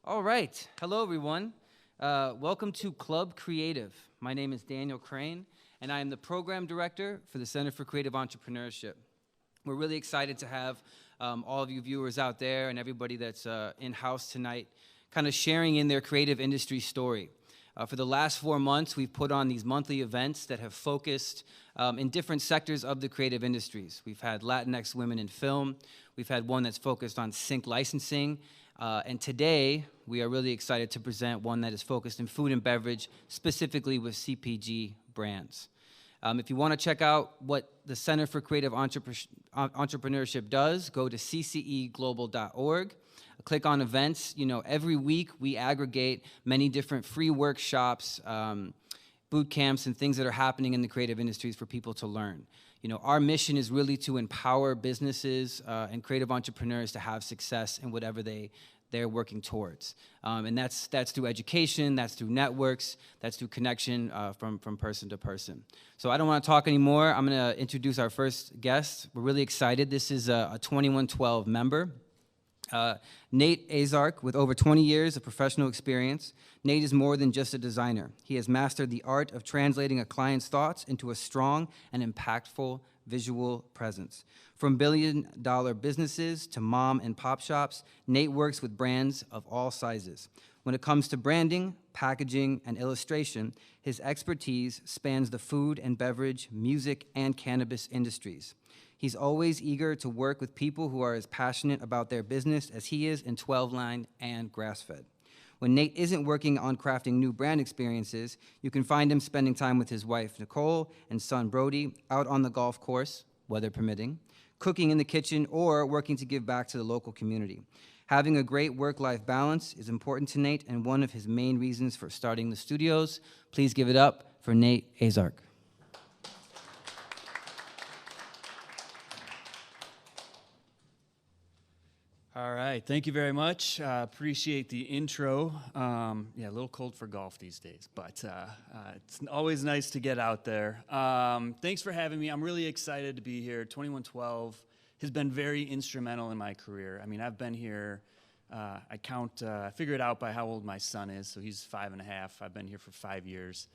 All right. Hello, everyone. Welcome to Club Creative. My name is Daniel Crane, and I am the Program Director for the Center for Creative Entrepreneurship. We're really excited to have all of you viewers out there and everybody that's in-house tonight kind of sharing in their creative industry story. For the last 4 months, we've put on these monthly events that have focused in different sectors of the creative industries. We've had Latinx women in film. We've had one that's focused on sync licensing. And today, we are really excited to present one that is focused in food and beverage, specifically with CPG brands. If you want to check out what the Center for Creative Entrepreneurship does, go to cceglobal.org. Click on events. You know, every week we aggregate many different free workshops, boot camps, and things that are happening in the creative industries for people to learn. You know, our mission is really to empower businesses and creative entrepreneurs to have success in whatever they're working towards. And that's through education, that's through networks, that's through connection from person to person. So I don't want to talk anymore. I'm going to introduce our first guest. We're really excited. This is a 2112 member. Nate Azark, with over 20 years of professional experience. Nate is more than just a designer. He has mastered the art of translating a client's thoughts into a strong and impactful visual presence. From billion-dollar businesses to mom and pop shops, Nate works with brands of all sizes. When it comes to branding, packaging, and illustration, his expertise spans the food and beverage, music, and cannabis industries. He's always eager to work with people who are as passionate about their business as he is in 12-line and grass-fed. When Nate isn't working on crafting new brand experiences, you can find him spending time with his wife, Nicole, and son, Brody, out on the golf course, weather permitting, cooking in the kitchen, or working to give back to the local community. Having a great work-life balance is important to Nate and one of his main reasons for starting the studios. Please give it up for Nate Azark. All right, thank you very much. Appreciate the intro. Yeah, a little cold for golf these days, but it's always nice to get out there. Thanks for having me. I'm really excited to be here. 2112 has been very instrumental in my career. I mean, I've been here, I figure it out by how old my son is, so he's 5.5. I've been here for 5 years.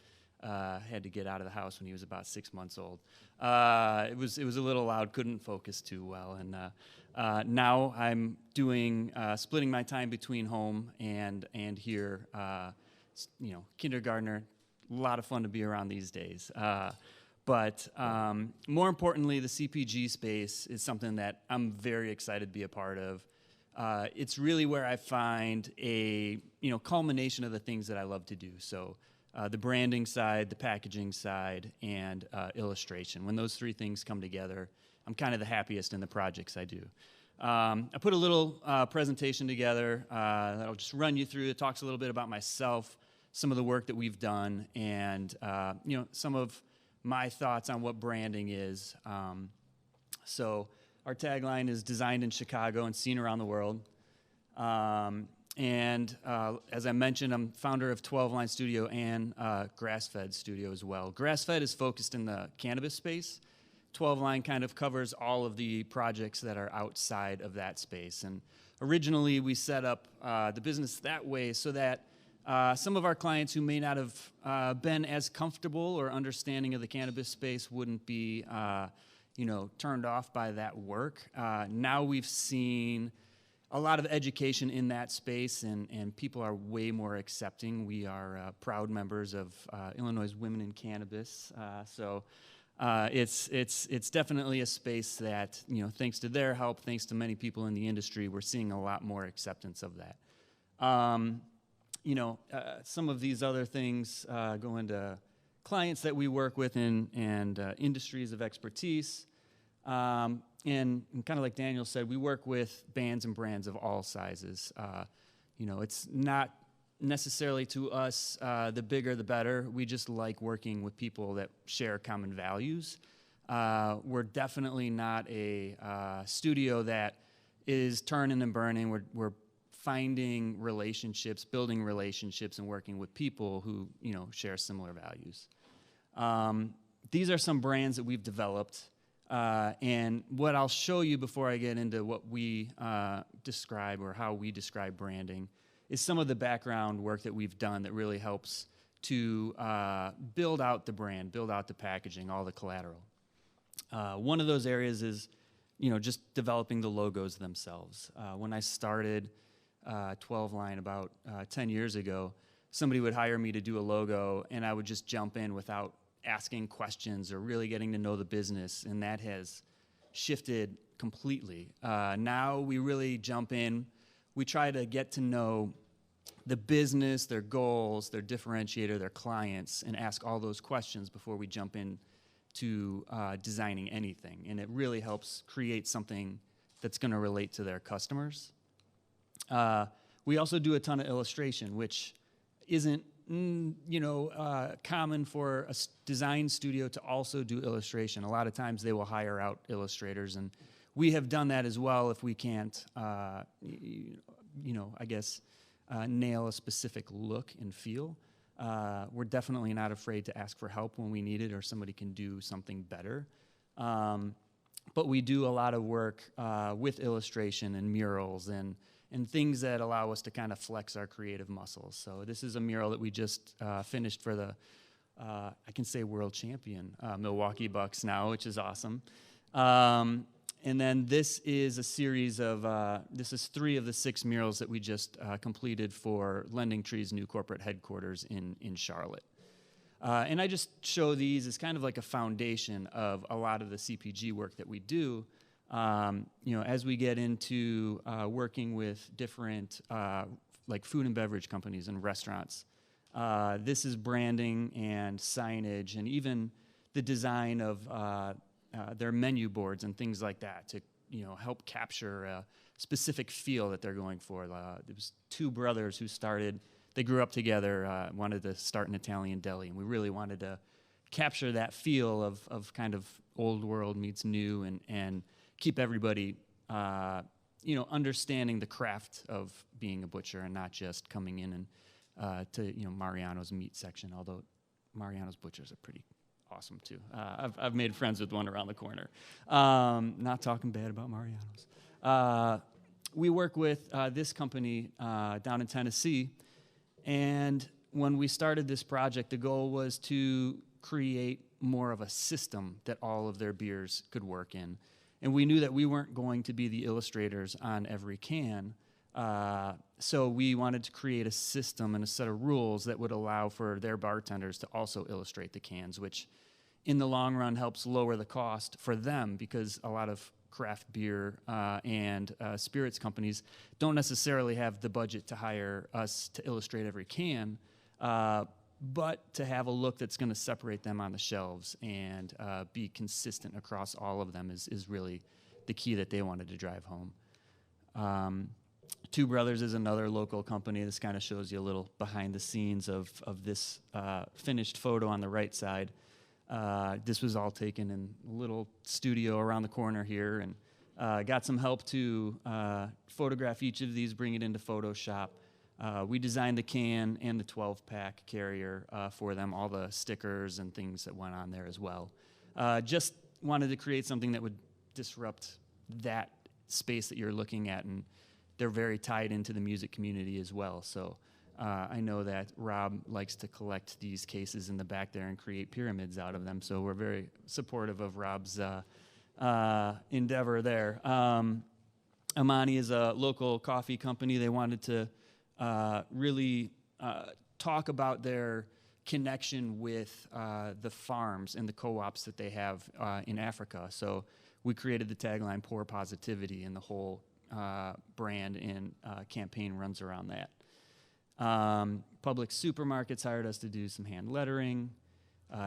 Had to get out of the house when he was about 6 months old. It was a little loud, couldn't focus too well, and now I'm doing splitting my time between home and here. You know, kindergartner, a lot of fun to be around these days. But more importantly, the CPG space is something that I'm very excited to be a part of. It's really where I find a culmination of the things that I love to do. So. The branding side, the packaging side, and illustration. When those three things come together, I'm kind of the happiest in the projects I do. I put a little presentation together that I'll just run you through. It talks a little bit about myself, some of the work that we've done, and some of my thoughts on what branding is. So our tagline is designed in Chicago and seen around the world. And as I mentioned, I'm founder of 12-Line Studio and Grass-Fed Studio as well. Grass-Fed is focused in the cannabis space. 12-Line kind of covers all of the projects that are outside of that space. And originally, we set up the business that way so that some of our clients who may not have been as comfortable or understanding of the cannabis space wouldn't be, turned off by that work. Now we've seen a lot of education in that space, and people are way more accepting. We are proud members of Illinois Women in Cannabis, so it's definitely a space that, thanks to their help, thanks to many people in the industry, we're seeing a lot more acceptance of that. Some of these other things go into clients that we work with and industries of expertise. And kind of like Daniel said, we work with bands and brands of all sizes. It's not necessarily to us the bigger the better. We just like working with people that share common values. We're definitely not a studio that is turning and burning. We're finding relationships, building relationships, and working with people who share similar values. These are some brands that we've developed. And what I'll show you before I get into what we describe or how we describe branding is some of the background work that we've done that really helps to build out the brand, build out the packaging, all the collateral. One of those areas is, just developing the logos themselves. When I started 12 Line about 10 years ago, somebody would hire me to do a logo, and I would just jump in without asking questions or really getting to know the business, and that has shifted completely. Now we really jump in. We try to get to know the business, their goals, their differentiator, their clients, and ask all those questions before we jump in to designing anything. And it really helps create something that's going to relate to their customers. We also do a ton of illustration, which isn't common for a design studio to also do illustration. A lot of times they will hire out illustrators, and we have done that as well if we can't, nail a specific look and feel. We're definitely not afraid to ask for help when we need it or somebody can do something better. But we do a lot of work with illustration and murals and things that allow us to kind of flex our creative muscles. So this is a mural that we just finished for the, I can say world champion, Milwaukee Bucks now, which is awesome. And then this is a series of, this is 3 of the 6 murals that we just completed for Lending Tree's new corporate headquarters in Charlotte. And I just show these as kind of like a foundation of a lot of the CPG work that we do. As we get into working with different like food and beverage companies and restaurants, this is branding and signage and even the design of their menu boards and things like that to help capture a specific feel that they're going for. There was 2 brothers who started. They grew up together, wanted to start an Italian deli, and we really wanted to capture that feel of kind of old world meets new and keep everybody, understanding the craft of being a butcher and not just coming in and to Mariano's meat section. Although Mariano's butchers are pretty awesome too. I've made friends with one around the corner. Not talking bad about Mariano's. We work with this company down in Tennessee, and when we started this project, the goal was to create more of a system that all of their beers could work in. And we knew that we weren't going to be the illustrators on every can, so we wanted to create a system and a set of rules that would allow for their bartenders to also illustrate the cans, which in the long run helps lower the cost for them, because a lot of craft beer and spirits companies don't necessarily have the budget to hire us to illustrate every can, but to have a look that's going to separate them on the shelves and be consistent across all of them is really the key that they wanted to drive home. 2 Brothers is another local company. This kind of shows you a little behind the scenes of this finished photo on the right side. This was all taken in a little studio around the corner here, and got some help to photograph each of these, bring it into Photoshop. We designed the can and the 12-pack carrier for them, all the stickers and things that went on there as well. Just wanted to create something that would disrupt that space that you're looking at, and they're very tied into the music community as well. So I know that Rob likes to collect these cases in the back there and create pyramids out of them, so we're very supportive of Rob's endeavor there. Amani is a local coffee company. They wanted to really talk about their connection with the farms and the co-ops that they have in Africa. So we created the tagline, Pour Positivity, and the whole brand and campaign runs around that. Public supermarkets hired us to do some hand lettering.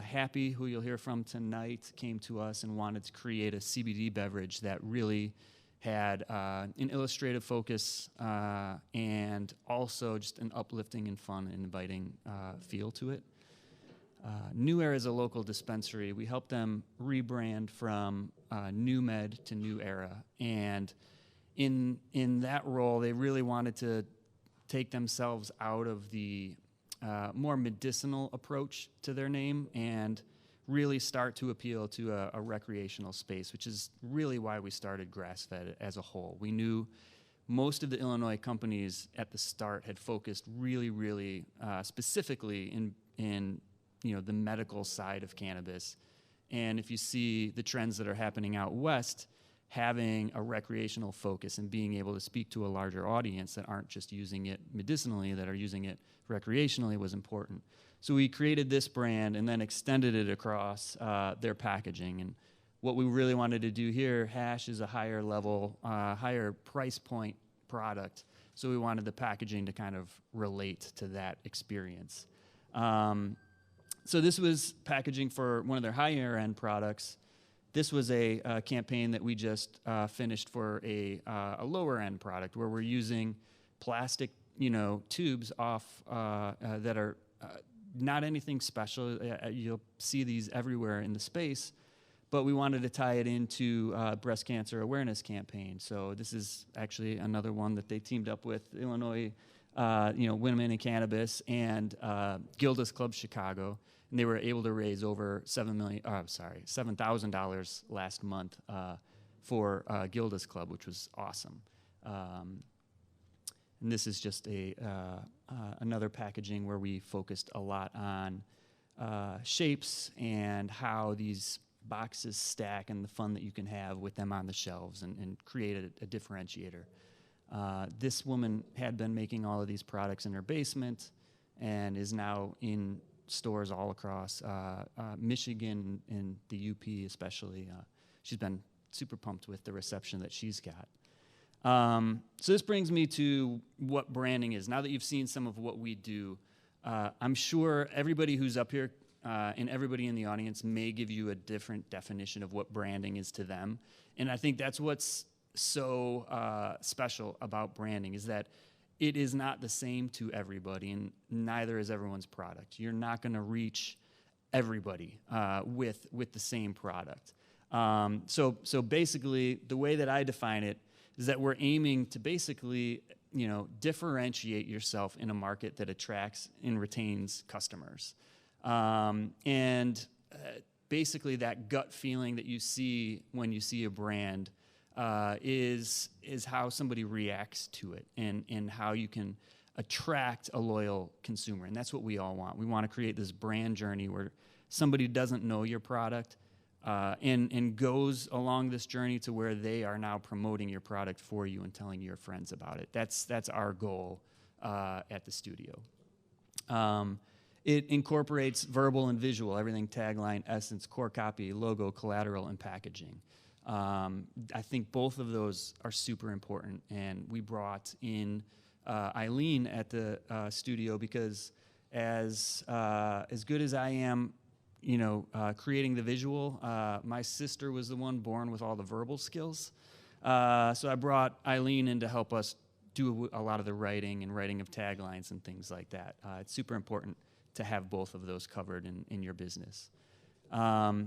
Happy, who you'll hear from tonight, came to us and wanted to create a CBD beverage that really had an illustrative focus and also just an uplifting and fun and inviting feel to it. New Era is a local dispensary. We helped them rebrand from New Med to New Era, and in that role, they really wanted to take themselves out of the more medicinal approach to their name and really start to appeal to a recreational space, which is really why we started Grass-Fed as a whole. We knew most of the Illinois companies at the start had focused really specifically in the medical side of cannabis. And if you see the trends that are happening out west, having a recreational focus and being able to speak to a larger audience that aren't just using it medicinally, that are using it recreationally was important. So we created this brand and then extended it across their packaging. And what we really wanted to do here, hash is a higher level, higher price point product. So we wanted the packaging to kind of relate to that experience. So this was packaging for one of their higher end products. This was a campaign that we just finished for a lower end product where we're using plastic, tubes off that are not anything special. You'll see these everywhere in the space, but we wanted to tie it into breast cancer awareness campaign. So this is actually another one that they teamed up with Illinois, Women in Cannabis and Gilda's Club Chicago. And they were able to raise over $7,000 last month for Gilda's Club, which was awesome. And this is just another packaging where we focused a lot on shapes and how these boxes stack and the fun that you can have with them on the shelves and create a differentiator. This woman had been making all of these products in her basement and is now in stores all across Michigan and the UP especially. She's been super pumped with the reception that she's got. So this brings me to what branding is. Now that you've seen some of what we do, I'm sure everybody who's up here and everybody in the audience may give you a different definition of what branding is to them. And I think that's what's so special about branding is that it is not the same to everybody, and neither is everyone's product. You're not going to reach everybody with the same product. So basically, the way that I define it is that we're aiming to basically, differentiate yourself in a market that attracts and retains customers. Basically, that gut feeling that you see when you see a brand is how somebody reacts to it and how you can attract a loyal consumer. And that's what we all want. We want to create this brand journey where somebody doesn't know your product and goes along this journey to where they are now promoting your product for you and telling your friends about it. That's our goal at the studio. It incorporates verbal and visual, everything tagline, essence, core copy, logo, collateral, and packaging. I think both of those are super important, and we brought in Eileen at the studio because as good as I am, creating the visual, my sister was the one born with all the verbal skills. So I brought Eileen in to help us do a lot of the writing of taglines and things like that. It's super important to have both of those covered in your business. I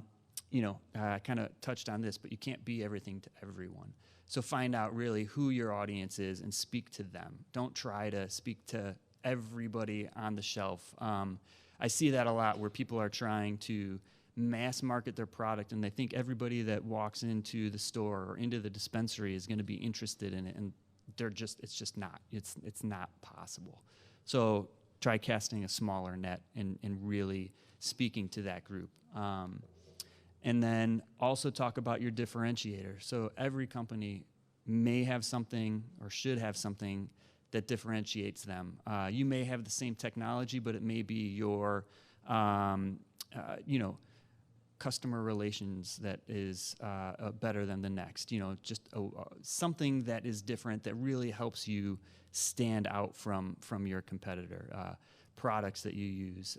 kind of touched on this, but you can't be everything to everyone. So find out really who your audience is and speak to them. Don't try to speak to everybody on the shelf. I see that a lot where people are trying to mass market their product and they think everybody that walks into the store or into the dispensary is going to be interested in it, and it's just not. It's not possible. So try casting a smaller net and really speaking to that group. And then also talk about your differentiator. So every company may have something or should have something that differentiates them. You may have the same technology, but it may be your, customer relations that is better than the next. Just something that is different that really helps you stand out from your competitor. Products that you use,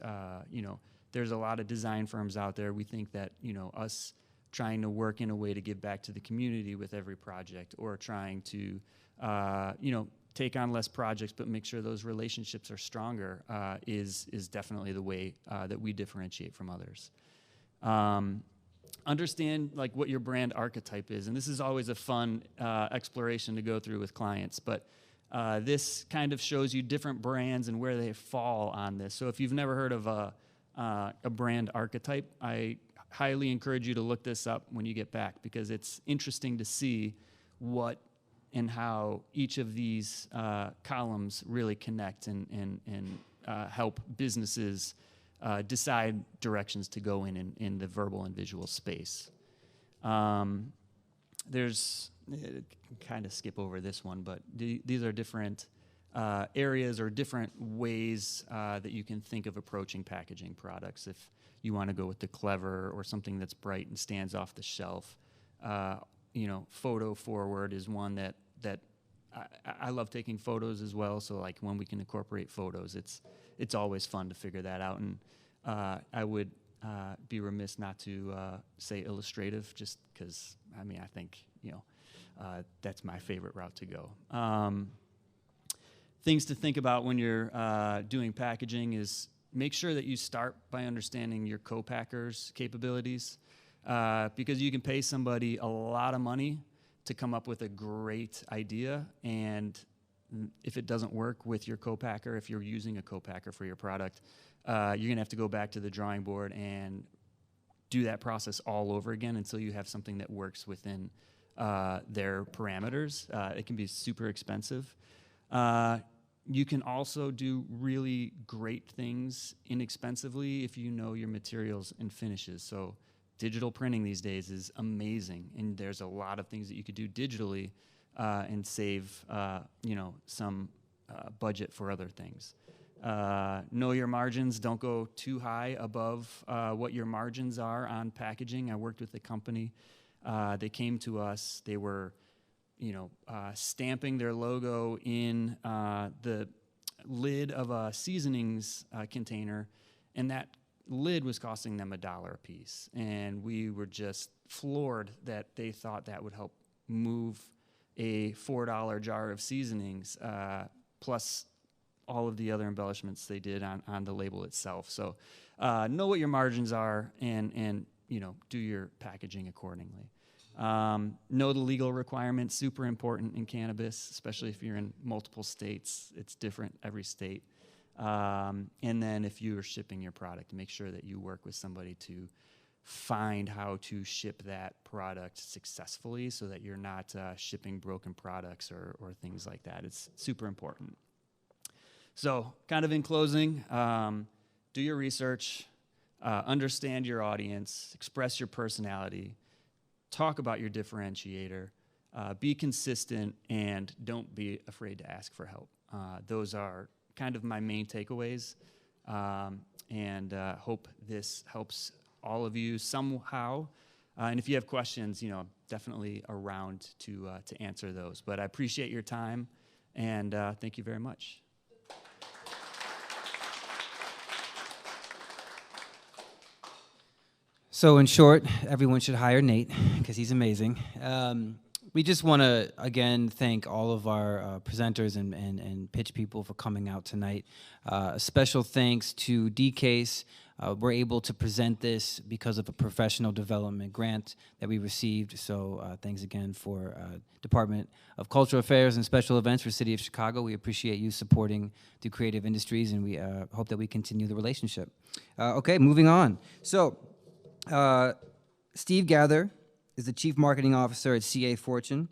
There's a lot of design firms out there. We think that, us trying to work in a way to give back to the community with every project or trying to, take on less projects but make sure those relationships are stronger is definitely the way that we differentiate from others. Understand what your brand archetype is. And this is always a fun exploration to go through with clients. But this kind of shows you different brands and where they fall on this. So if you've never heard of a brand archetype, I highly encourage you to look this up when you get back because it's interesting to see what in how each of these columns really connect and help businesses decide directions to go in the verbal and visual space. There's, kind of skip over this one, but these are different areas or different ways that you can think of approaching packaging products. If you want to go with the clever or something that's bright and stands off the shelf, photo forward is one that I love taking photos as well. So like when we can incorporate photos, it's always fun to figure that out. And I would be remiss not to say illustrative, just because I think that's my favorite route to go. Things to think about when you're doing packaging is make sure that you start by understanding your co-packer's capabilities, because you can pay somebody a lot of money to come up with a great idea, and if it doesn't work with your co-packer, if you're using a co-packer for your product, you're going to have to go back to the drawing board and do that process all over again until you have something that works within their parameters. It can be super expensive. You can also do really great things inexpensively if you know your materials and finishes. So digital printing these days is amazing, and there's a lot of things that you could do digitally and save some budget for other things. Know your margins. Don't go too high above what your margins are on packaging. I worked with a company. They came to us. They were stamping their logo in the lid of a seasonings container, and that lid was costing them $1 a piece. And we were just floored that they thought that would help move a $4 jar of seasonings, plus all of the other embellishments they did on the label itself. So know what your margins are and do your packaging accordingly. Know the legal requirements, super important in cannabis, especially if you're in multiple states. It's different every state. And then if you are shipping your product, make sure that you work with somebody to find how to ship that product successfully so that you're not shipping broken products or things like that. It's super important. So kind of in closing, do your research, understand your audience, express your personality, talk about your differentiator, be consistent, and don't be afraid to ask for help. Those are kind of my main takeaways, and hope this helps all of you somehow. And if you have questions, definitely around to answer those. But I appreciate your time, and thank you very much. So in short, everyone should hire Nate because he's amazing. We just want to, again, thank all of our presenters and pitch people for coming out tonight. A special thanks to DCASE. We're able to present this because of a professional development grant that we received. So thanks again for Department of Cultural Affairs and Special Events for City of Chicago. We appreciate you supporting the creative industries, and we hope that we continue the relationship. Okay, moving on. So Steve Gather is the Chief Marketing Officer at CA Fortune,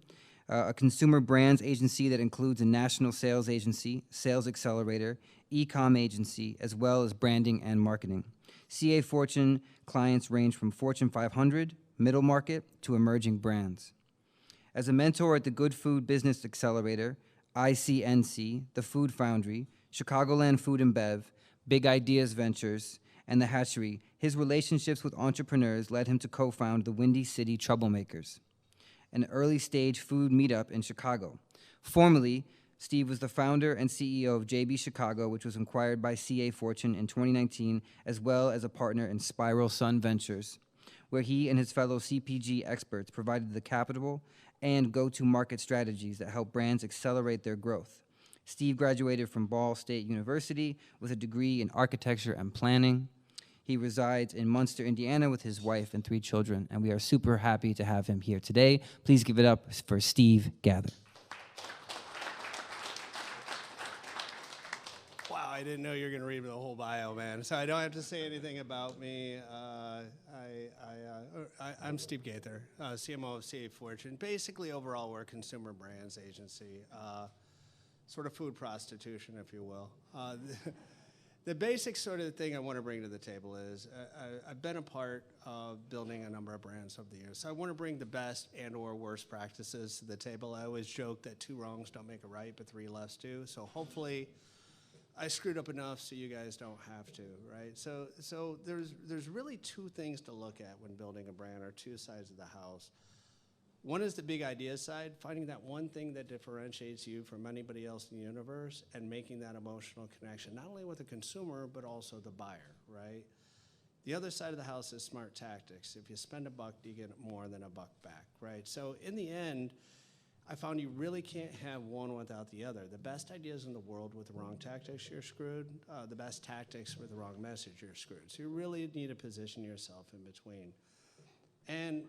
a consumer brands agency that includes a national sales agency, sales accelerator, e-com agency, as well as branding and marketing. CA Fortune clients range from Fortune 500, middle market, to emerging brands. As a mentor at the Good Food Business Accelerator, ICNC, The Food Foundry, Chicagoland Food and Bev, Big Ideas Ventures, and The Hatchery, his relationships with entrepreneurs led him to co-found the Windy City Troublemakers, an early-stage food meetup in Chicago. Formerly, Steve was the founder and CEO of JB Chicago, which was acquired by CA Fortune in 2019, as well as a partner in Spiral Sun Ventures, where he and his fellow CPG experts provided the capital and go-to-market strategies that help brands accelerate their growth. Steve graduated from Ball State University with a degree in architecture and planning. He resides in Munster, Indiana with his wife and 3 children, and we are super happy to have him here today. Please give it up for Steve Gather. Wow, I didn't know you were going to read the whole bio, man. So I don't have to say anything about me. I'm Steve Gaither, CMO of CA Fortune. Basically, overall, we're a consumer brands agency, sort of food prostitution, if you will. The basic sort of thing I want to bring to the table is I've been a part of building a number of brands over the years. So I want to bring the best and or worst practices to the table. I always joke that 2 wrongs don't make a right, but 3 lefts do. So hopefully I screwed up enough so you guys don't have to, right? So there's really 2 things to look at when building a brand, or 2 sides of the house. One is the big idea side, finding that one thing that differentiates you from anybody else in the universe and making that emotional connection, not only with the consumer, but also the buyer, right? The other side of the house is smart tactics. If you spend $1, you get more than $1 back, right? So in the end, I found you really can't have one without the other. The best ideas in the world with the wrong tactics, you're screwed. The best tactics with the wrong message, you're screwed. So you really need to position yourself in between. And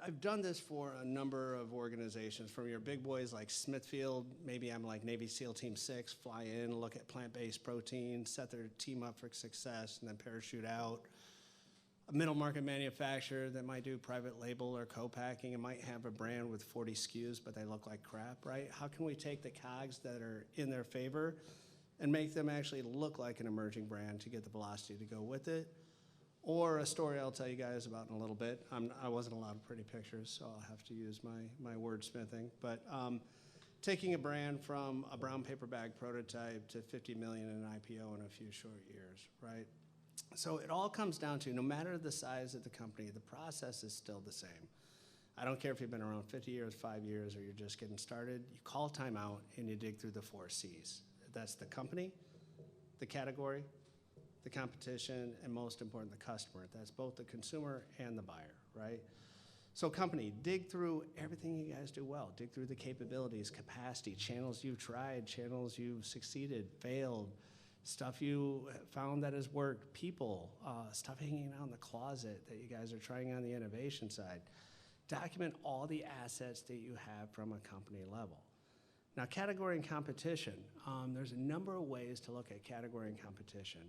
I've done this for a number of organizations, from your big boys like Smithfield. Maybe I'm like Navy SEAL Team 6, fly in, look at plant-based protein, set their team up for success, and then parachute out. A middle market manufacturer that might do private label or co-packing and might have a brand with 40 SKUs, but they look like crap, right? How can we take the cogs that are in their favor and make them actually look like an emerging brand to get the velocity to go with it? Or a story I'll tell you guys about in a little bit. I wasn't allowed pretty pictures, so I'll have to use my wordsmithing. But taking a brand from a brown paper bag prototype to $50 million in IPO in a few short years, right? So it all comes down to, no matter the size of the company, the process is still the same. I don't care if you've been around 50 years, 5 years, or you're just getting started. You call time out and you dig through the 4 C's. That's the company, the category, the competition, and most important, the customer. That's both the consumer and the buyer, right? So company, dig through everything you guys do well. Dig through the capabilities, capacity, channels you've tried, channels you've succeeded, failed, stuff you found that has worked, people, stuff hanging out in the closet that you guys are trying on the innovation side. Document all the assets that you have from a company level. Now, category and competition, there's a number of ways to look at category and competition.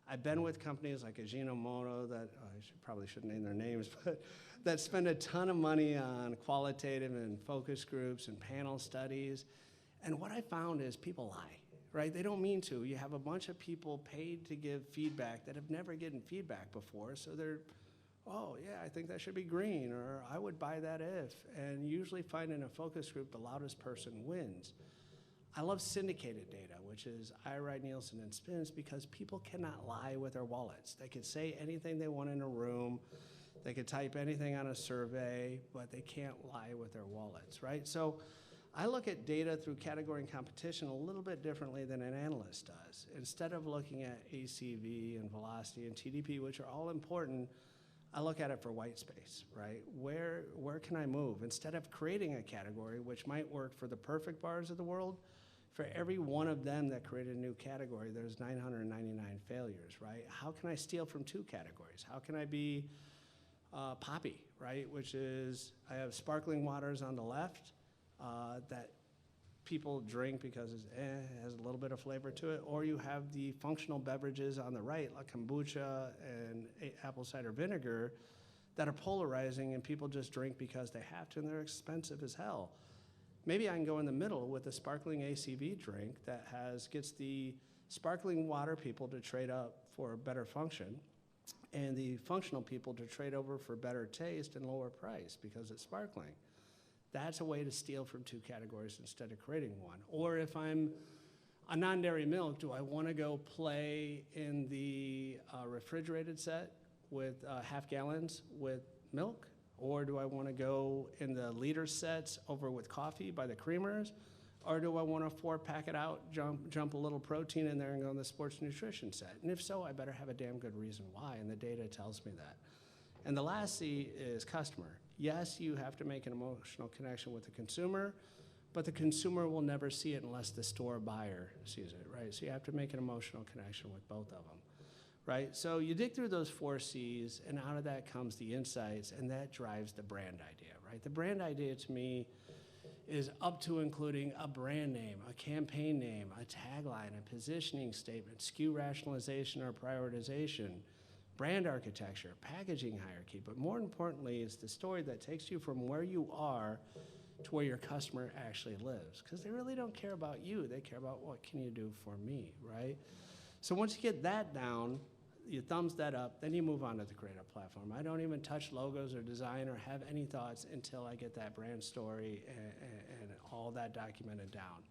I've been with companies like Ajinomoto that, probably shouldn't name their names, but that spend a ton of money on qualitative and focus groups and panel studies. And what I found is people lie, right? They don't mean to. You have a bunch of people paid to give feedback that have never given feedback before. So they're, oh, yeah, I think that should be green, or I would buy that if. And usually find in a focus group, the loudest person wins. I love syndicated data, which is IRI, Nielsen, and Spins, because people cannot lie with their wallets. They could say anything they want in a room. They could type anything on a survey, but they can't lie with their wallets, right? So I look at data through category and competition a little bit differently than an analyst does. Instead of looking at ACV and velocity and TDP, which are all important, I look at it for white space, right? Where can I move? Instead of creating a category, which might work for the perfect bars of the world, for every one of them that created a new category, there's 999 failures, right? How can I steal from 2 categories? How can I be Poppy, right? Which is, I have sparkling waters on the left that people drink because it has a little bit of flavor to it, or you have the functional beverages on the right, like kombucha and apple cider vinegar, that are polarizing and people just drink because they have to, and they're expensive as hell. Maybe I can go in the middle with a sparkling ACV drink that gets the sparkling water people to trade up for better function, and the functional people to trade over for better taste and lower price because it's sparkling. That's a way to steal from 2 categories instead of creating one. Or if I'm a non-dairy milk, do I want to go play in the refrigerated set with half gallons with milk? Or do I want to go in the liter sets over with coffee by the creamers? Or do I want to 4-pack it out, jump a little protein in there and go in the sports nutrition set? And if so, I better have a damn good reason why, and the data tells me that. And the last C is customer. Yes, you have to make an emotional connection with the consumer, but the consumer will never see it unless the store buyer sees it, right? So you have to make an emotional connection with both of them, right? So you dig through those 4 C's, and out of that comes the insights, and that drives the brand idea, right? The brand idea to me is up to including a brand name, a campaign name, a tagline, a positioning statement, SKU rationalization or prioritization, brand architecture, packaging hierarchy, but more importantly, it's the story that takes you from where you are to where your customer actually lives. Because they really don't care about you, they care about what can you do for me, right? So once you get that down, you thumbs that up, then you move on to the creative platform. I don't even touch logos or design or have any thoughts until I get that brand story and all that documented down.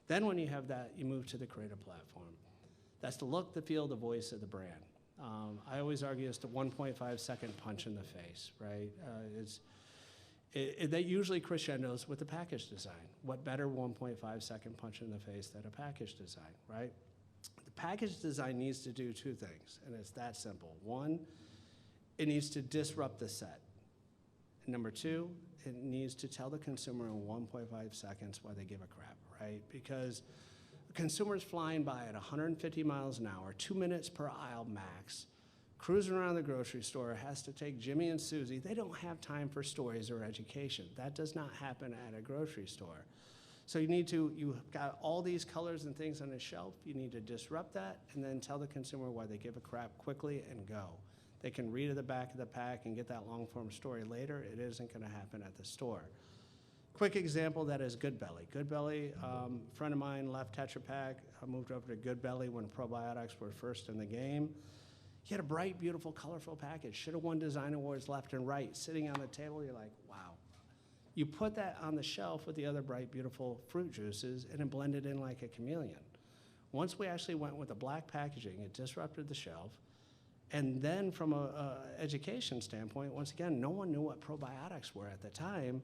Then when you have that, you move to the creative platform. That's the look, the feel, the voice of the brand. I always argue it's the 1.5 second punch in the face, right? That usually crescendos with the package design. What better 1.5 second punch in the face than a package design, right? The package design needs to do two things, and it's that simple. One, it needs to disrupt the set. And number two, it needs to tell the consumer in 1.5 seconds why they give a crap, right? Because consumers flying by at 150 miles an hour, 2 minutes per aisle max, cruising around the grocery store, has to take Jimmy and Susie. They don't have time for stories or education. That does not happen at a grocery store. So you've got all these colors and things on the shelf. You need to disrupt that and then tell the consumer why they give a crap quickly and go. They can read at the back of the pack and get that long form story later. It isn't gonna happen at the store. Quick example that is Good Belly. Good Belly, friend of mine left Tetra Pak, moved over to Good Belly when probiotics were first in the game. He had a bright, beautiful, colorful package. Should have won design awards left and right. Sitting on the table, you're like, wow. You put that on the shelf with the other bright, beautiful fruit juices, and it blended in like a chameleon. Once we actually went with the black packaging, it disrupted the shelf. And then from a education standpoint, once again, no one knew what probiotics were at the time.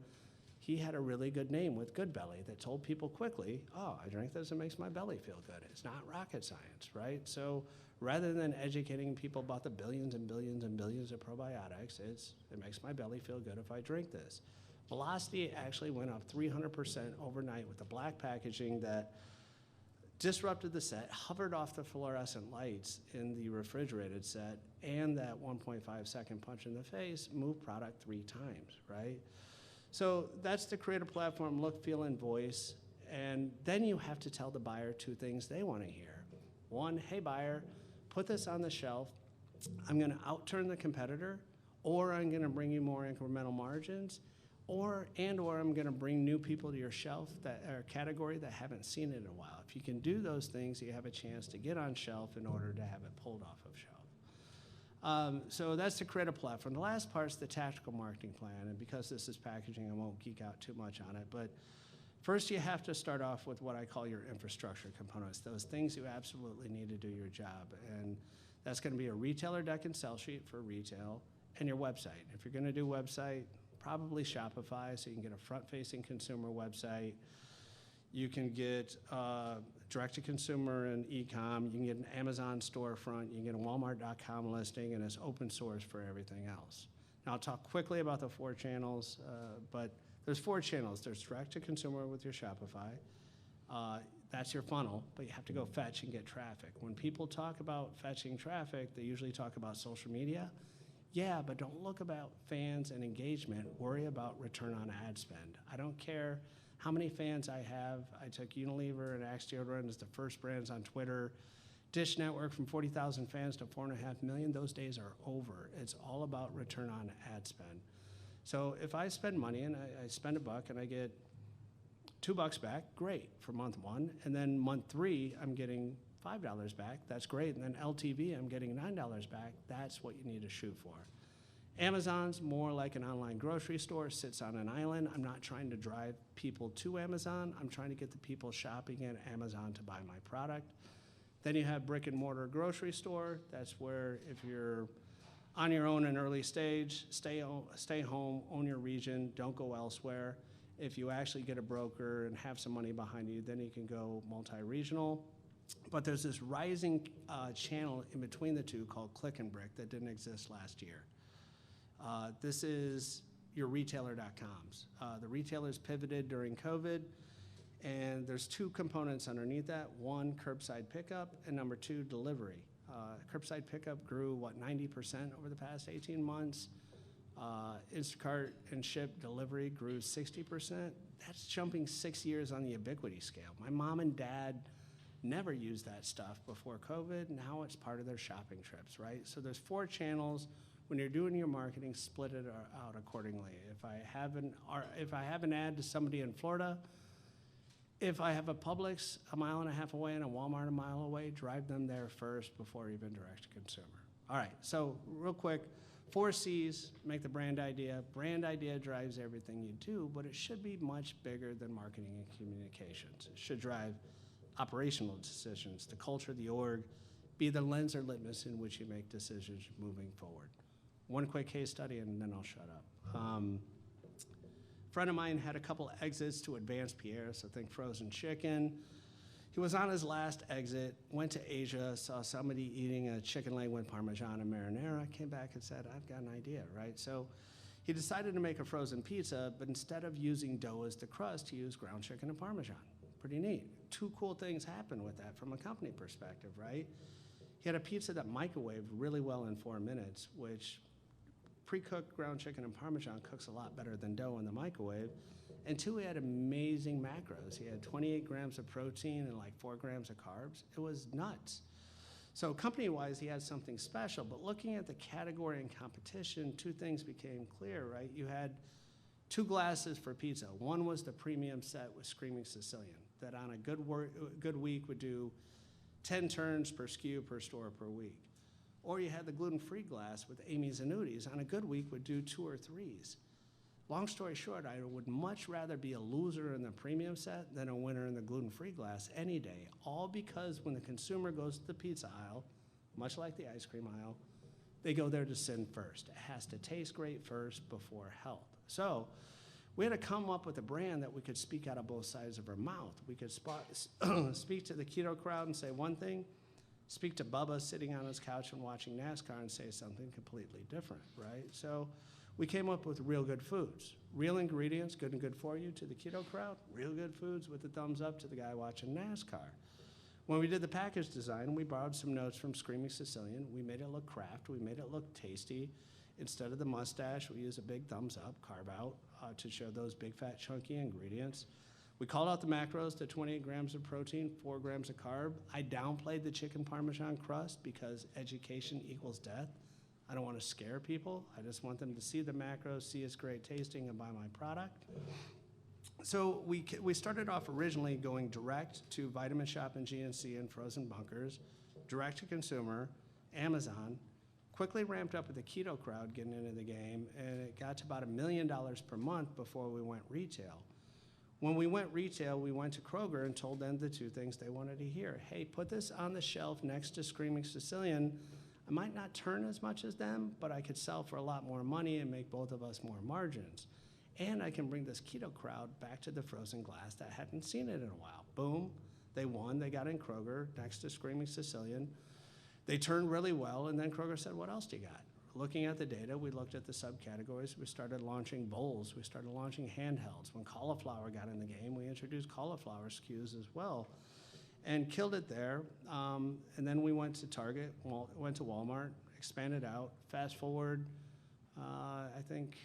He had a really good name with Good Belly that told people quickly, oh, I drink this, it makes my belly feel good. It's not rocket science, right? So rather than educating people about the billions and billions and billions of probiotics, it makes my belly feel good if I drink this. Velocity actually went up 300% overnight with the black packaging that disrupted the set, hovered off the fluorescent lights in the refrigerated set, and that 1.5 second punch in the face moved product 3 times, right? So that's the creative platform, look, feel, and voice. And then you have to tell the buyer 2 things they want to hear. One, hey buyer, put this on the shelf. I'm going to outturn the competitor, or I'm going to bring you more incremental margins, or I'm going to bring new people to your shelf or category that haven't seen it in a while. If you can do those things, you have a chance to get on shelf in order to have it pulled off of shelf. So that's the creative platform. The last part is the tactical marketing plan, and because this is packaging, I won't geek out too much on it, but first you have to start off with what I call your infrastructure components, those things you absolutely need to do your job, and that's gonna be a retailer deck and sell sheet for retail, and your website. If you're gonna do website, probably Shopify, so you can get a front-facing consumer website. You can get direct-to-consumer and e-com. You can get an Amazon storefront. You can get a Walmart.com listing, and it's open source for everything else. Now, I'll talk quickly about the 4 channels, but there's 4 channels. There's direct-to-consumer with your Shopify. That's your funnel, but you have to go fetch and get traffic. When people talk about fetching traffic, they usually talk about social media. Yeah, but don't look about fans and engagement. Worry about return on ad spend. I don't care how many fans I have. I took Unilever and Axe Deodorant as the first brands on Twitter. Dish Network from 40,000 fans to 4.5 million. Those days are over. It's all about return on ad spend. So if I spend money and I spend $1 and I get $2 back, great for month 1. And then month 3, I'm getting $5 back, that's great. And then LTV, I'm getting $9 back. That's what you need to shoot for. Amazon's more like an online grocery store, sits on an island. I'm not trying to drive people to Amazon. I'm trying to get the people shopping at Amazon to buy my product. Then you have brick and mortar grocery store. That's where if you're on your own in early stage, stay home, own your region, don't go elsewhere. If you actually get a broker and have some money behind you, then you can go multi-regional. But there's this rising channel in between the two called Click and Brick that didn't exist last year. This is your retailer.coms. The retailers pivoted during COVID, and there's 2 components underneath that. 1, curbside pickup, and number 2, delivery. Curbside pickup grew, 90% over the past 18 months. Instacart and Ship delivery grew 60%. That's jumping 6 years on the ubiquity scale. My mom and dad never used that stuff before COVID. Now it's part of their shopping trips, right? So there's 4 channels. When you're doing your marketing, split it out accordingly. If I have an ad to somebody in Florida, if I have a Publix a mile and a half away and a Walmart a mile away, drive them there first before even direct to consumer. All right, so real quick, 4 C's make the brand idea. Brand idea drives everything you do, but it should be much bigger than marketing and communications. It should drive operational decisions, the culture, the org, be the lens or litmus in which you make decisions moving forward. One quick case study, and then I'll shut up. A friend of mine had a couple exits to Advanced Pierre, so think frozen chicken. He was on his last exit, went to Asia, saw somebody eating a chicken leg with Parmesan and marinara, came back and said, I've got an idea, right? So he decided to make a frozen pizza, but instead of using dough as the crust, he used ground chicken and Parmesan. Pretty neat. 2 cool things happened with that from a company perspective, right? He had a pizza that microwaved really well in 4 minutes, which pre-cooked ground chicken and Parmesan cooks a lot better than dough in the microwave. And 2, he had amazing macros. He had 28 grams of protein and like 4 grams of carbs. It was nuts. So company-wise, he had something special. But looking at the category and competition, 2 things became clear, right? You had 2 glasses for pizza. One was the premium set with Screaming Sicilian, that on a good week would do 10 turns per SKU per store per week. Or you had the gluten-free glass with Amy's and Udi's. On a good week would do 2 or 3s. Long story short, I would much rather be a loser in the premium set than a winner in the gluten-free glass any day, all because when the consumer goes to the pizza aisle, much like the ice cream aisle, they go there to sin first. It has to taste great first before health. So we had to come up with a brand that we could speak out of both sides of our mouth. We could speak to the keto crowd and say one thing, speak to Bubba sitting on his couch and watching NASCAR and say something completely different, right? So we came up with real good foods. Real ingredients, good and good for you to the keto crowd. Real good foods with a thumbs up to the guy watching NASCAR. When we did the package design, we borrowed some notes from Screaming Sicilian. We made it look craft. We made it look tasty. Instead of the mustache, we used a big thumbs up, carve out, to show those big, fat, chunky ingredients. We called out the macros to 28 grams of protein, 4 grams of carb. I downplayed the chicken Parmesan crust because education equals death. I don't want to scare people. I just want them to see the macros, see it's great tasting, and buy my product. So we started off originally going direct to Vitamin Shop and GNC and frozen bunkers, direct to consumer, Amazon, quickly ramped up with the keto crowd getting into the game, and it got to about $1 million per month before we went retail. When we went retail, we went to Kroger and told them the 2 things they wanted to hear. Hey, put this on the shelf next to Screaming Sicilian. I might not turn as much as them, but I could sell for a lot more money and make both of us more margins. And I can bring this keto crowd back to the frozen glass that hadn't seen it in a while. Boom, they won. They got in Kroger next to Screaming Sicilian. They turned really well, and then Kroger said, what else do you got? Looking at the data, we looked at the subcategories. We started launching bowls. We started launching handhelds. When cauliflower got in the game, we introduced cauliflower SKUs as well and killed it there. And then we went to Target, went to Walmart, expanded out. Fast forward, I think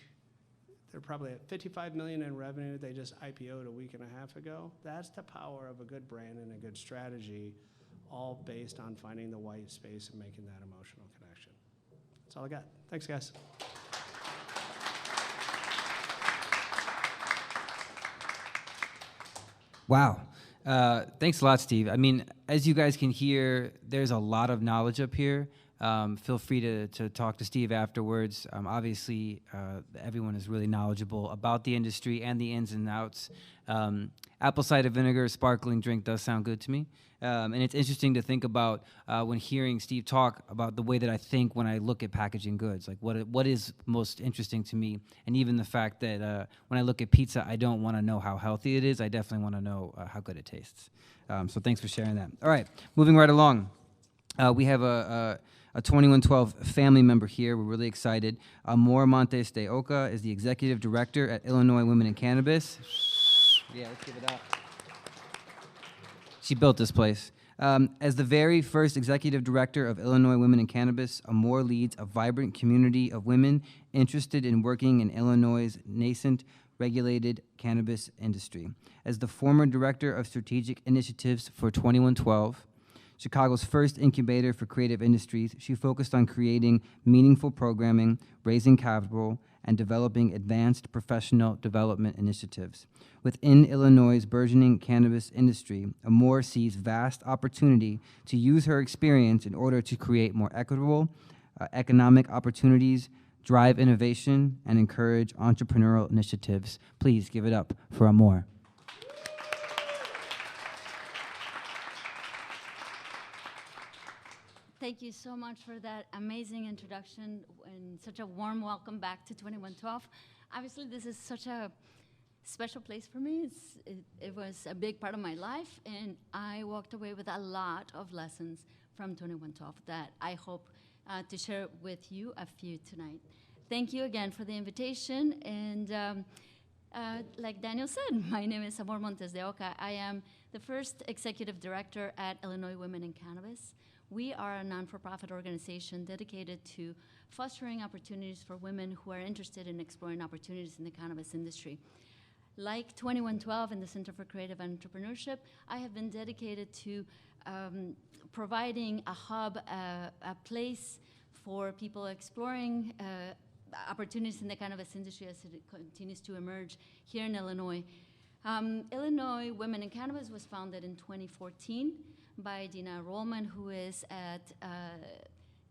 they're probably at $55 million in revenue. They just IPO'd a week and a half ago. That's the power of a good brand and a good strategy, all based on finding the white space and making that emotional connection. That's all I got. Thanks, guys. Wow. Thanks a lot, Steve. I mean, as you guys can hear, there's a lot of knowledge up here. Feel free to talk to Steve afterwards. Obviously, everyone is really knowledgeable about the industry and the ins and outs. Apple cider vinegar sparkling drink does sound good to me. And it's interesting to think about when hearing Steve talk about the way that I think when I look at packaging goods, like what is most interesting to me. And even the fact that when I look at pizza, I don't want to know how healthy it is. I definitely want to know how good it tastes. So thanks for sharing that. All right, moving right along. We have a 2112 family member here. We're really excited. Amor Montes de Oca is the executive director at Illinois Women in Cannabis. Yeah, let's give it up. She built this place. As the very first executive director of Illinois Women in Cannabis, Amor leads a vibrant community of women interested in working in Illinois' nascent regulated cannabis industry. As the former Director of Strategic Initiatives for 2112, Chicago's first incubator for creative industries, she focused on creating meaningful programming, raising capital, and developing advanced professional development initiatives. Within Illinois' burgeoning cannabis industry, Amore sees vast opportunity to use her experience in order to create more equitable economic opportunities, drive innovation, and encourage entrepreneurial initiatives. Please give it up for Amore. Thank you so much for that amazing introduction and such a warm welcome back to 2112. Obviously, this is such a special place for me. It was a big part of my life, and I walked away with a lot of lessons from 2112 that I hope to share with you a few tonight. Thank you again for the invitation, and like Daniel said, my name is Amor Montes de Oca. I am the first executive director at Illinois Women in Cannabis. We are a non-for-profit organization dedicated to fostering opportunities for women who are interested in exploring opportunities in the cannabis industry. Like 2112 and the Center for Creative Entrepreneurship, I have been dedicated to providing a hub, a place for people exploring opportunities in the cannabis industry as it continues to emerge here in Illinois. Illinois Women in Cannabis was founded in 2014 by Dina Rollman, who is at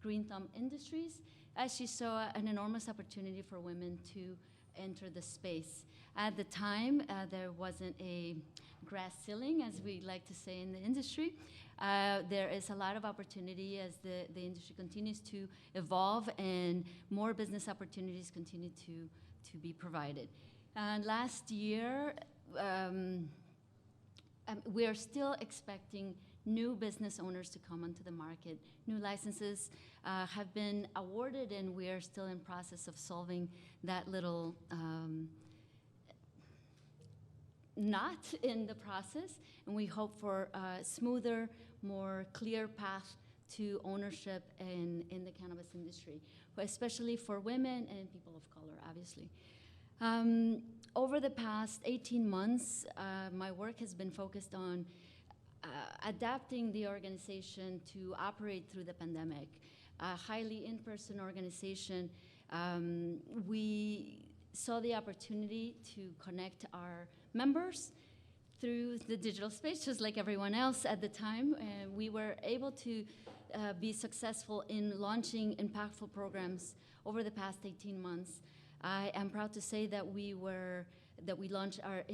Green Thumb Industries, as she saw an enormous opportunity for women to enter the space. At the time, there wasn't a grass ceiling, as we like to say in the industry. There is a lot of opportunity as the industry continues to evolve and more business opportunities continue to be provided. And last year, we are still expecting new business owners to come onto the market. New licenses have been awarded, and we are still in process of solving that little knot in the process, and we hope for a smoother, more clear path to ownership in the cannabis industry, especially for women and people of color, obviously. Over the past 18 months, my work has been focused on adapting the organization to operate through the pandemic. A highly in-person organization, we saw the opportunity to connect our members through the digital space, just like everyone else at the time. We were able to be successful in launching impactful programs over the past 18 months. I am proud to say that we launched our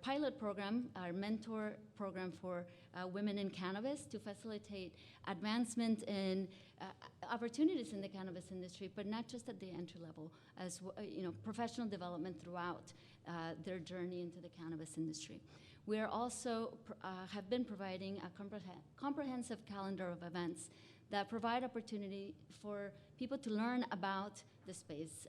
pilot program, our mentor program for women in cannabis to facilitate advancement in opportunities in the cannabis industry, but not just at the entry level, as professional development throughout their journey into the cannabis industry. We are also have been providing a comprehensive calendar of events that provide opportunity for people to learn about the space.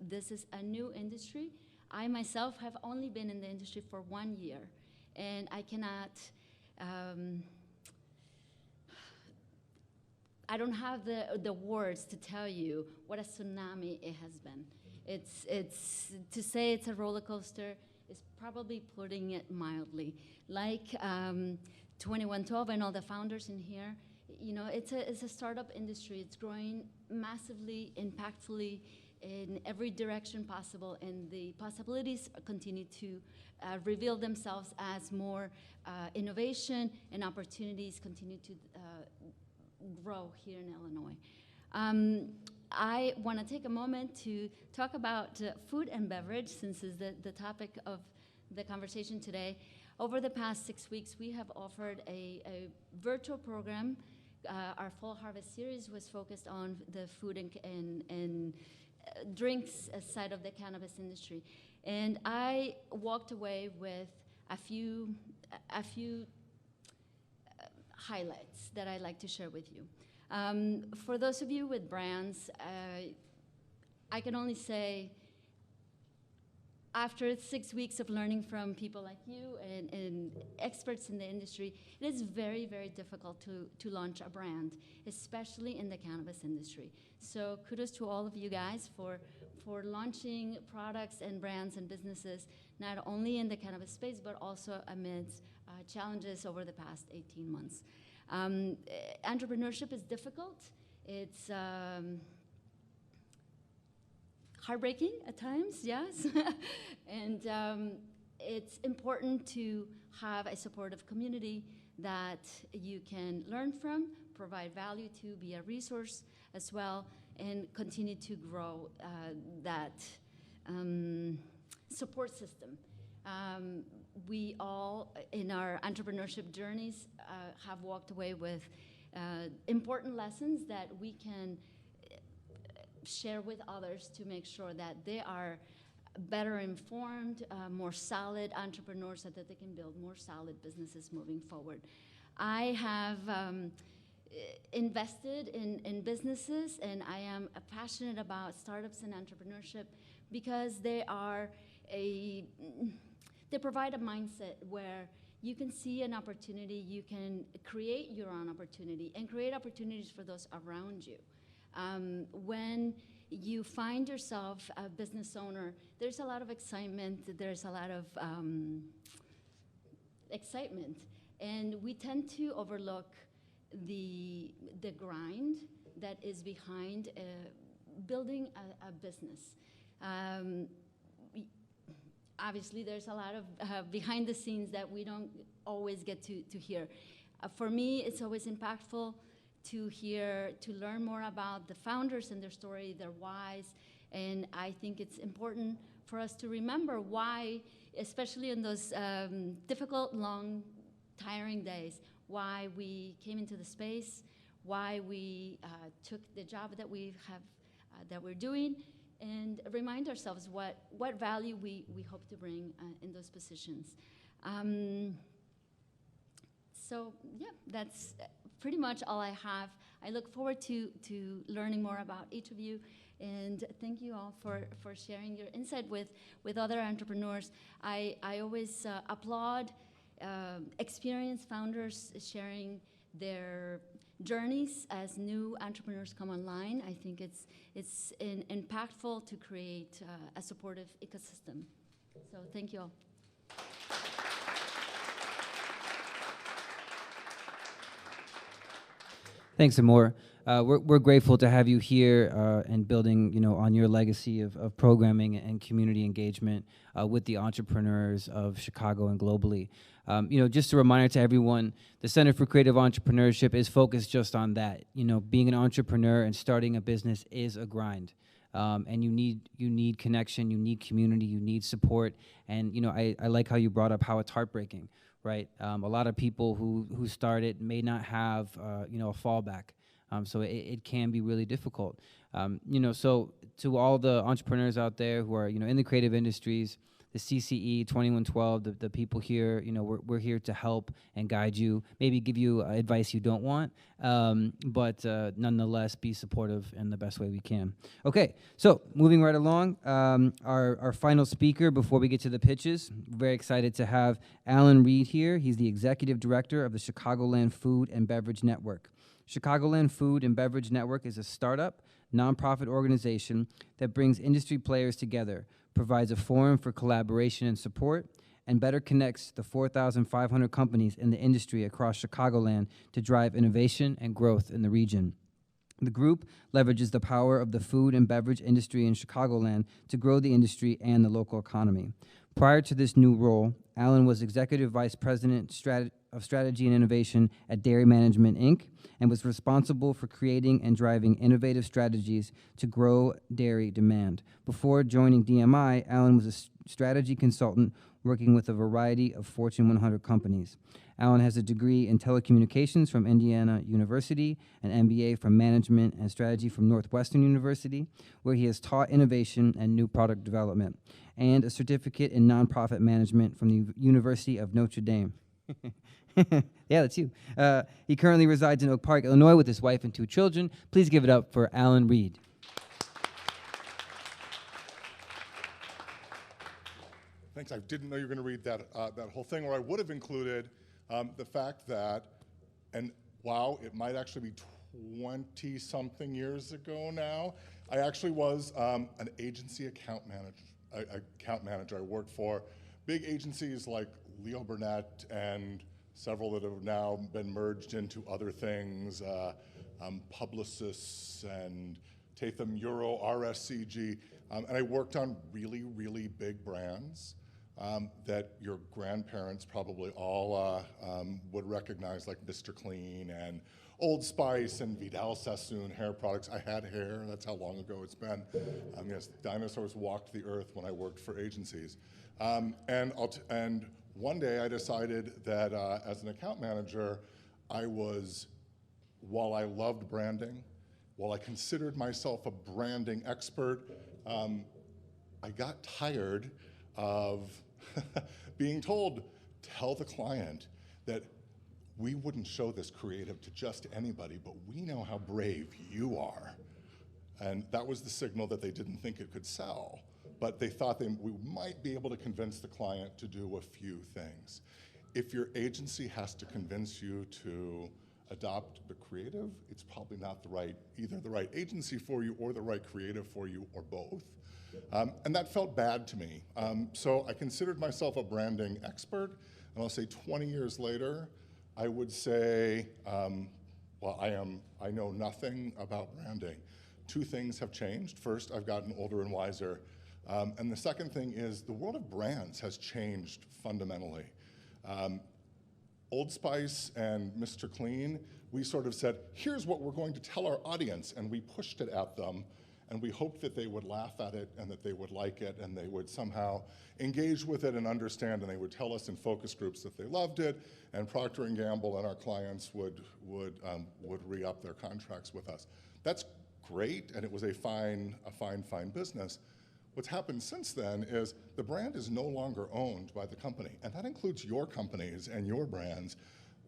This is a new industry. I myself have only been in the industry for 1 year, and I cannot, I don't have the words to tell you what a tsunami it has been. It's to say it's a roller coaster is probably putting it mildly. Like 2112 and all the founders in here, it's a startup industry. It's growing massively, impactfully, in every direction possible, and the possibilities continue to reveal themselves as more innovation and opportunities continue to grow here in Illinois. I want to take a moment to talk about food and beverage, since it's the topic of the conversation today. Over the past 6 weeks, we have offered a virtual program. Our Fall Harvest series was focused on the food and drinks side of the cannabis industry. And I walked away with a few highlights that I'd like to share with you. For those of you with brands, I can only say, after 6 weeks of learning from people like you and experts in the industry, it is very, very difficult to launch a brand, especially in the cannabis industry. So kudos to all of you guys for launching products and brands and businesses, not only in the cannabis space, but also amidst challenges over the past 18 months. Entrepreneurship is difficult. It's heartbreaking at times, yes. And it's important to have a supportive community that you can learn from, provide value to, be a resource as well, and continue to grow that support system. We all, in our entrepreneurship journeys, have walked away with important lessons that we can share with others to make sure that they are better informed, more solid entrepreneurs so that they can build more solid businesses moving forward. I have invested in businesses, and I am passionate about startups and entrepreneurship because they provide a mindset where you can see an opportunity, you can create your own opportunity, and create opportunities for those around you. When you find yourself a business owner, there's a lot of excitement, there's a lot of excitement, and we tend to overlook the grind that is behind building a business. Obviously, there's a lot of behind the scenes that we don't always get to hear. For me, it's always impactful to learn more about the founders and their story, their whys, and I think it's important for us to remember why, especially in those difficult, long, tiring days, why we came into the space, why we took the job that we have, that we're doing, and remind ourselves what value we hope to bring in those positions. So yeah, that's pretty much all I have. I look forward to learning more about each of you, and thank you all for sharing your insight with other entrepreneurs. I always applaud experienced founders sharing their journeys as new entrepreneurs come online. I think it's impactful to create a supportive ecosystem. So thank you all. Thanks, Amor. We're grateful to have you here and building, on your legacy of programming and community engagement with the entrepreneurs of Chicago and globally. Just a reminder to everyone, the Center for Creative Entrepreneurship is focused just on that. Being an entrepreneur and starting a business is a grind. And you need connection, you need community, you need support. And, I like how you brought up how it's heartbreaking. Right, a lot of people who start it may not have a fallback, so it can be really difficult. So to all the entrepreneurs out there who are in the creative industries, the CCE 2112, the people here, we're here to help and guide you, maybe give you advice you don't want, but nonetheless be supportive in the best way we can. Okay, so moving right along, our final speaker before we get to the pitches, very excited to have Alan Reed here. He's the Executive Director of the Chicagoland Food and Beverage Network. Chicagoland Food and Beverage Network is a startup, nonprofit organization that brings industry players together, provides a forum for collaboration and support, and better connects the 4,500 companies in the industry across Chicagoland to drive innovation and growth in the region. The group leverages the power of the food and beverage industry in Chicagoland to grow the industry and the local economy. Prior to this new role, Alan was Executive Vice President of Strategy and Innovation at Dairy Management, Inc., and was responsible for creating and driving innovative strategies to grow dairy demand. Before joining DMI, Alan was a strategy consultant working with a variety of Fortune 100 companies. Alan has a degree in telecommunications from Indiana University, an MBA from Management and Strategy from Northwestern University, where he has taught innovation and new product development, and a certificate in nonprofit management from the University of Notre Dame. Yeah, that's you. He currently resides in Oak Park, Illinois, with his wife and 2 children. Please give it up for Alan Reed. Thanks. I didn't know you were going to read that whole thing, or I would have included the fact that, and wow, it might actually be 20-something years ago now. I actually was an agency account manager. I worked for big agencies like Leo Burnett and several that have now been merged into other things, Publicis and Tatham Euro, RSCG, and I worked on really, really big brands that your grandparents probably all would recognize, like Mr. Clean and Old Spice and Vidal Sassoon hair products. I had hair, that's how long ago it's been. Yes, dinosaurs walked the earth when I worked for agencies. And one day I decided that as an account manager, while I loved branding, while I considered myself a branding expert, I got tired of being told, tell the client that we wouldn't show this creative to just anybody, but we know how brave you are. And that was the signal that they didn't think it could sell, but they thought we might be able to convince the client to do a few things. If your agency has to convince you to adopt the creative, it's probably not either the right agency for you or the right creative for you, or both. And that felt bad to me. So I considered myself a branding expert, and I'll say 20 years later, I would say, I know nothing about branding. Two things have changed. First, I've gotten older and wiser. And the second thing is the world of brands has changed fundamentally. Old Spice and Mr. Clean, we sort of said, here's what we're going to tell our audience, and we pushed it at them, and we hoped that they would laugh at it and that they would like it and they would somehow engage with it and understand, and they would tell us in focus groups that they loved it, and Procter & Gamble and our clients would re-up their contracts with us. That's great, and it was a fine business. What's happened since then is the brand is no longer owned by the company, and that includes your companies and your brands.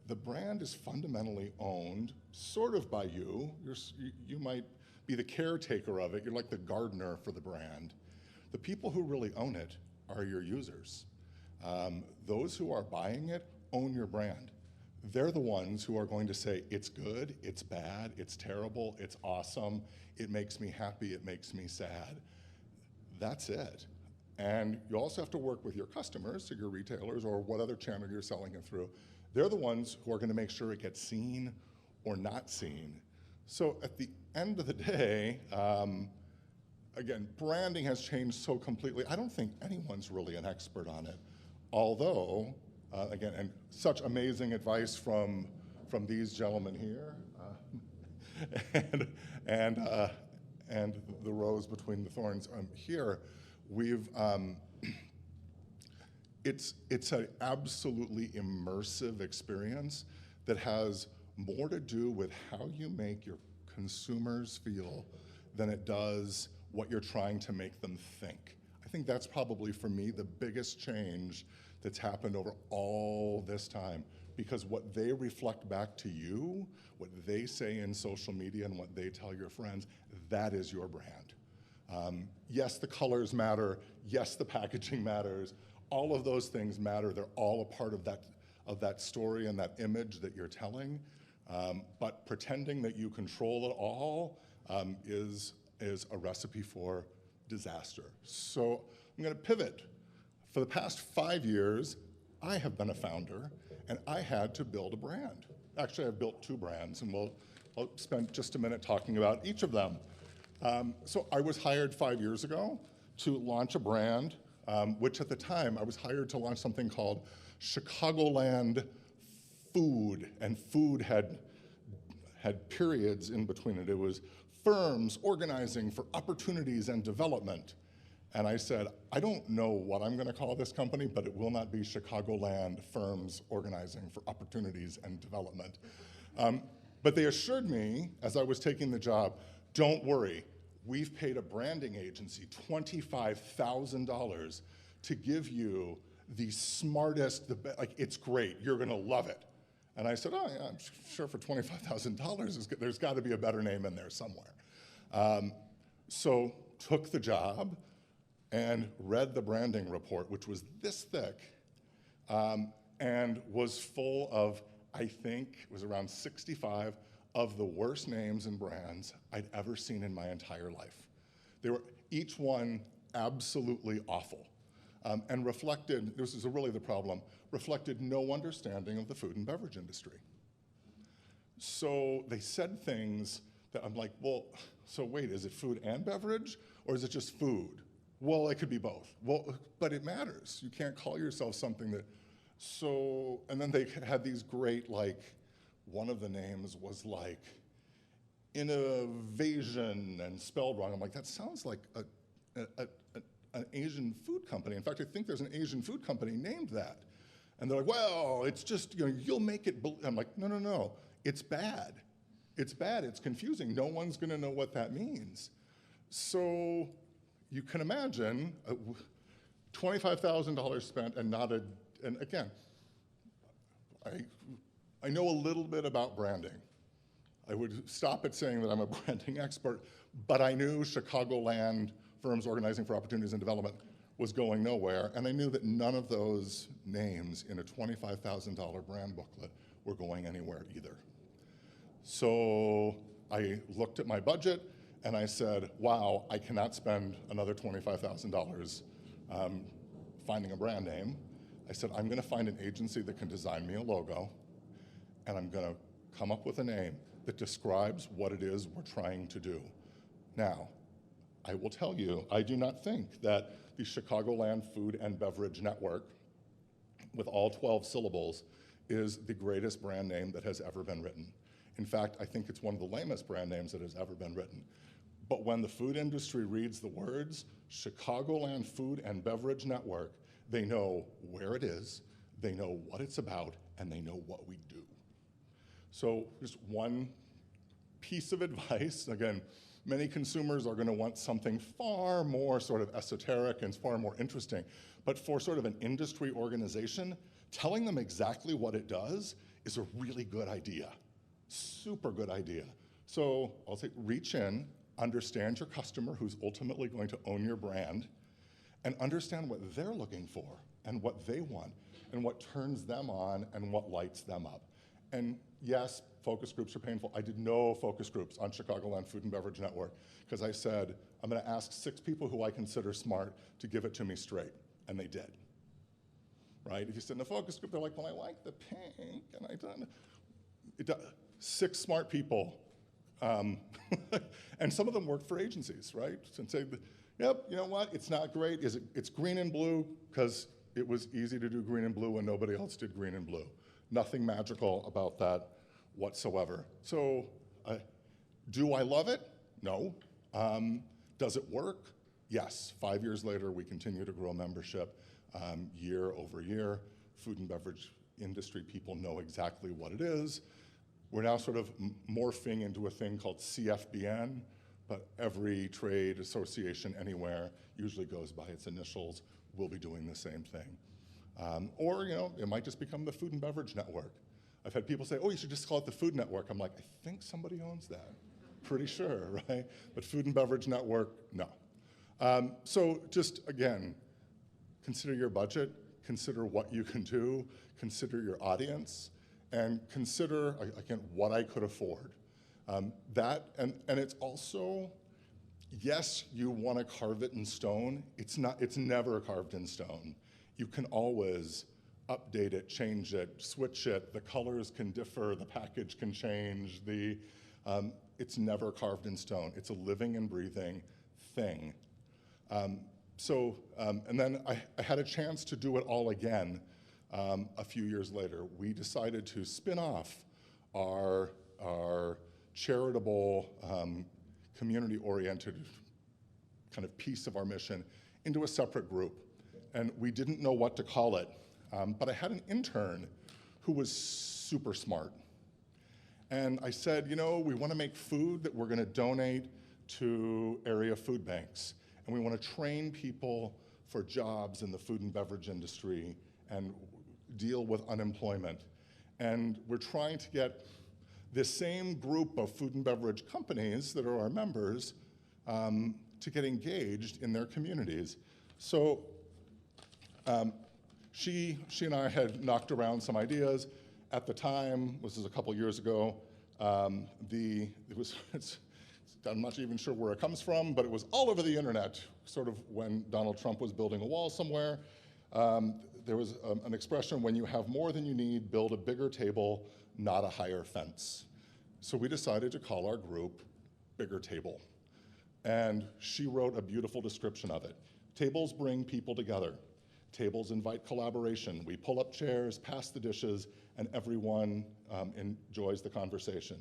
The brand is fundamentally owned sort of by you. You might be the caretaker of it. You're like the gardener for the brand. The people who really own it are your users. Those who are buying it own your brand. They're the ones who are going to say, it's good, it's bad, it's terrible, it's awesome, it makes me happy, it makes me sad. That's it. And you also have to work with your customers, so your retailers or what other channel you're selling it through. They're the ones who are going to make sure it gets seen or not seen. So at the end of the day, again, branding has changed so completely. I don't think anyone's really an expert on it. Although, again, and such amazing advice from these gentlemen here, and the rose between the thorns here, it's an absolutely immersive experience that has more to do with how you make your consumers feel than it does what you're trying to make them think. I think that's probably, for me, the biggest change that's happened over all this time, because what they reflect back to you, what they say in social media and what they tell your friends, that is your brand. Yes, the colors matter. Yes, the packaging matters. All of those things matter. They're all a part of that story and that image that you're telling. But pretending that you control it all is a recipe for disaster. So I'm going to pivot. For the past 5 years, I have been a founder, and I had to build a brand. Actually, I've built 2 brands, and I'll spend just a minute talking about each of them. So I was hired 5 years ago to launch a brand, which at the time I was hired to launch something called Chicagoland Food, and food had periods in between it. It was firms organizing for opportunities and development. And I said, I don't know what I'm going to call this company, but it will not be Chicagoland Firms Organizing for Opportunities and Development. But they assured me, as I was taking the job, don't worry, we've paid a branding agency $25,000 to give you the smartest, like, it's great, you're going to love it. And I said, oh, yeah, I'm sure for $25,000, there's got to be a better name in there somewhere. So took the job and read the branding report, which was this thick, and was full of, I think, it was around 65 of the worst names and brands I'd ever seen in my entire life. They were each one absolutely awful, and reflected, this is really the problem, reflected no understanding of the food and beverage industry. So they said things that I'm like, well, so wait, is it food and beverage, or is it just food? Well, it could be both. Well, but it matters. You can't call yourself something that, so, and then they had these great, like, one of the names was like, Innovation and spelled wrong. I'm like, that sounds like an Asian food company. In fact, I think there's an Asian food company named that. And they're like, well, it's just, you'll make it, I'm like, no, it's bad. It's bad, it's confusing. No one's gonna know what that means. So you can imagine $25,000 spent and not a, and again, I know a little bit about branding. I would stop at saying that I'm a branding expert, but I knew Chicagoland Firms Organizing for Opportunities and Development was going nowhere, and I knew that none of those names in a $25,000 brand booklet were going anywhere either. So I looked at my budget and I said, wow, I cannot spend another $25,000 finding a brand name. I said, I'm gonna find an agency that can design me a logo, and I'm gonna come up with a name that describes what it is we're trying to do. Now, I will tell you, I do not think that the Chicagoland Food and Beverage Network, with all 12 syllables, is the greatest brand name that has ever been written. In fact, I think it's one of the lamest brand names that has ever been written. But when the food industry reads the words Chicagoland Food and Beverage Network, they know where it is, they know what it's about, and they know what we do. So just one piece of advice, again, many consumers are gonna want something far more sort of esoteric and far more interesting, but for sort of an industry organization, telling them exactly what it does is a really good idea, super good idea. So I'll say reach in, understand your customer who's ultimately going to own your brand, and understand what they're looking for and what they want and what turns them on and what lights them up. And yes, focus groups are painful. I did no focus groups on Chicagoland Food and Beverage Network because I said, I'm gonna ask 6 people who I consider smart to give it to me straight, and they did, right? If you sit in a focus group, they're like, well, I like the pink, and I don't. 6 smart people, and some of them work for agencies, right? And say, yep, you know what, it's not great. It's green and blue because it was easy to do green and blue when nobody else did green and blue. Nothing magical about that whatsoever. So, do I love it? No. Does it work? Yes. 5 years later, we continue to grow membership year over year. Food and beverage industry people know exactly what it is. We're now sort of morphing into a thing called CFBN, but every trade association anywhere usually goes by its initials. We'll be doing the same thing. Or, it might just become the Food and Beverage Network. I've had people say, oh, you should just call it the Food Network. I'm like, I think somebody owns that. Pretty sure, right? But Food and Beverage Network, no. So just, again, consider your budget, consider what you can do, consider your audience, and consider, again, what I could afford. And it's also, yes, you want to carve it in stone. It's never carved in stone. You can always update it, change it, switch it. The colors can differ, the package can change. It's never carved in stone. It's a living and breathing thing. And then I had a chance to do it all again a few years later. We decided to spin off our charitable, community-oriented kind of piece of our mission into a separate group. And we didn't know what to call it, but I had an intern who was super smart. And I said, we want to make food that we're going to donate to area food banks. And we want to train people for jobs in the food and beverage industry and deal with unemployment. And we're trying to get this same group of food and beverage companies that are our members to get engaged in their communities. So she and I had knocked around some ideas. At the time, this is a couple years ago, I'm not even sure where it comes from, but it was all over the internet, sort of when Donald Trump was building a wall somewhere. There was an expression, when you have more than you need, build a bigger table, not a higher fence. So we decided to call our group Bigger Table. And she wrote a beautiful description of it. Tables bring people together. Tables invite collaboration. We pull up chairs, pass the dishes, and everyone enjoys the conversation.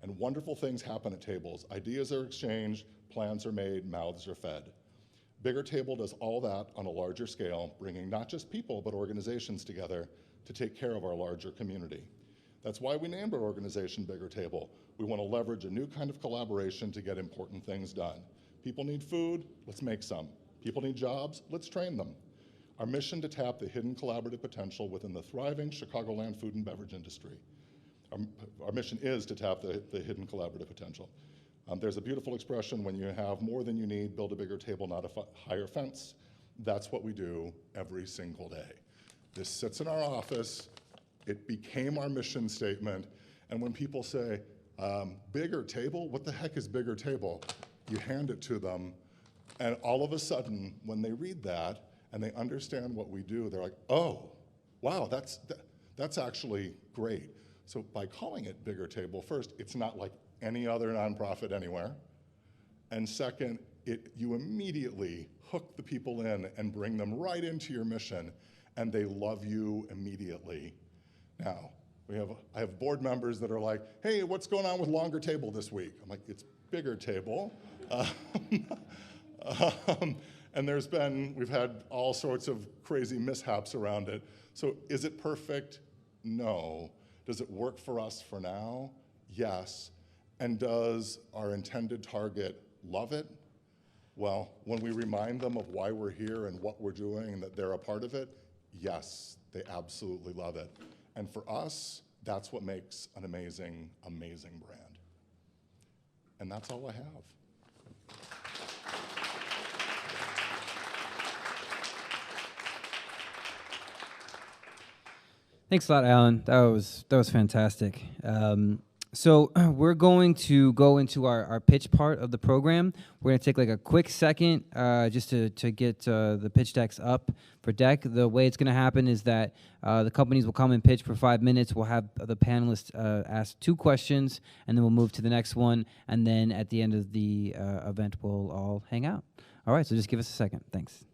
And wonderful things happen at tables. Ideas are exchanged, plans are made, mouths are fed. Bigger Table does all that on a larger scale, bringing not just people, but organizations together to take care of our larger community. That's why we named our organization Bigger Table. We want to leverage a new kind of collaboration to get important things done. People need food, let's make some. People need jobs, let's train them. Our mission to tap the hidden collaborative potential within the thriving Chicagoland food and beverage industry. Our mission is to tap the hidden collaborative potential. There's a beautiful expression, when you have more than you need, build a bigger table, not a higher fence. That's what we do every single day. This sits in our office. It became our mission statement. And when people say, bigger table? What the heck is bigger table? You hand it to them, and all of a sudden, when they read that and they understand what we do, they're like, oh, wow, that's actually great. So by calling it Bigger Table, first, it's not like any other nonprofit anywhere. And second, you immediately hook the people in and bring them right into your mission, and they love you immediately. Now, I have board members that are like, hey, what's going on with Longer Table this week? I'm like, it's Bigger Table. And we've had all sorts of crazy mishaps around it. So is it perfect? No. Does it work for us for now? Yes. And does our intended target love it? Well, when we remind them of why we're here and what we're doing and that they're a part of it, yes, they absolutely love it. And for us, that's what makes an amazing, amazing brand. And that's all I have. Thanks a lot, Alan. That was fantastic. So we're going to go into our pitch part of the program. We're going to take like a quick second just to get the pitch decks up for deck. The way it's going to happen is that the companies will come and pitch for 5 minutes. We'll have the panelists ask 2 questions, and then we'll move to the next one. And then at the end of the event, we'll all hang out. All right, so just give us a second. Thanks.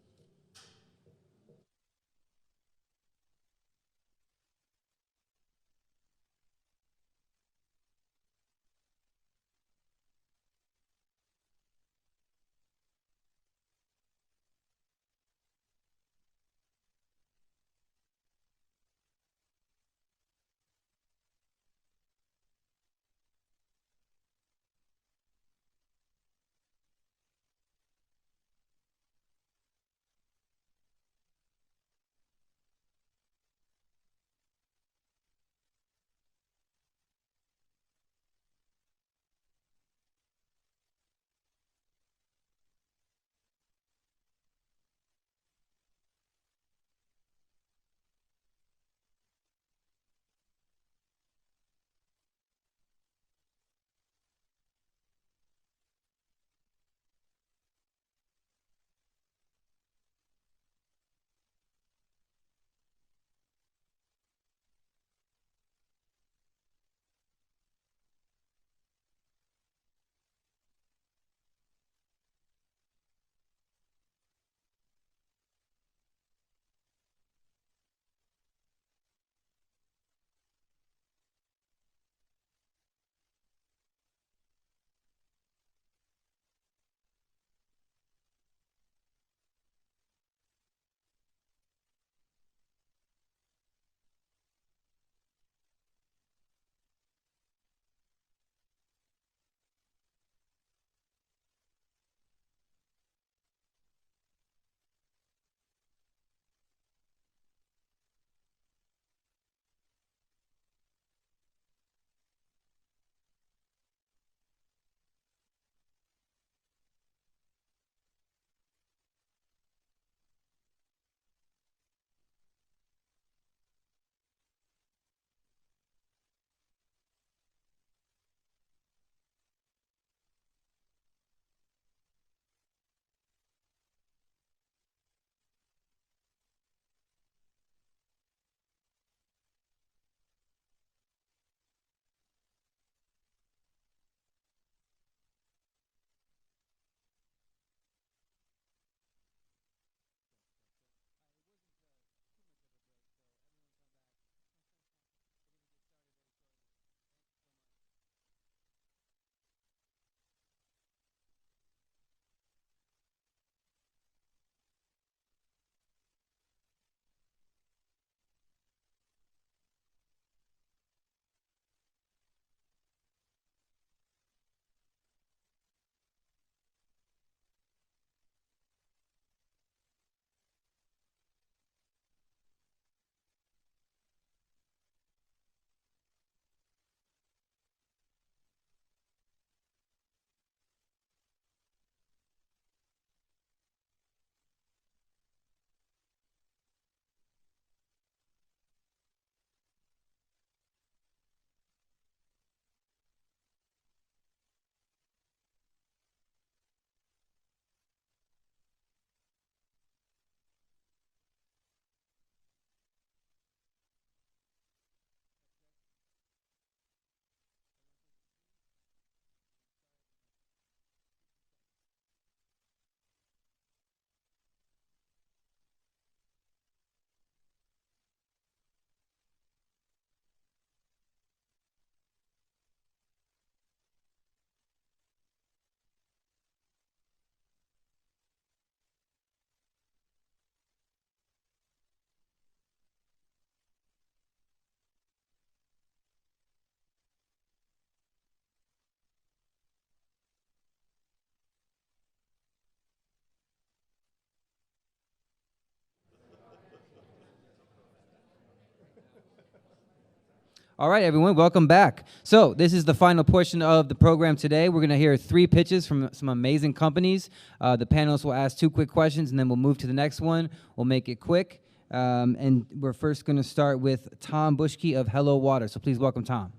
All right, everyone, welcome back. So this is the final portion of the program today. We're going to hear 3 pitches from some amazing companies. The panelists will ask 2 quick questions, and then we'll move to the next one. We'll make it quick. And we're first going to start with Tom Buschke of Hello Waters. So please welcome Tom.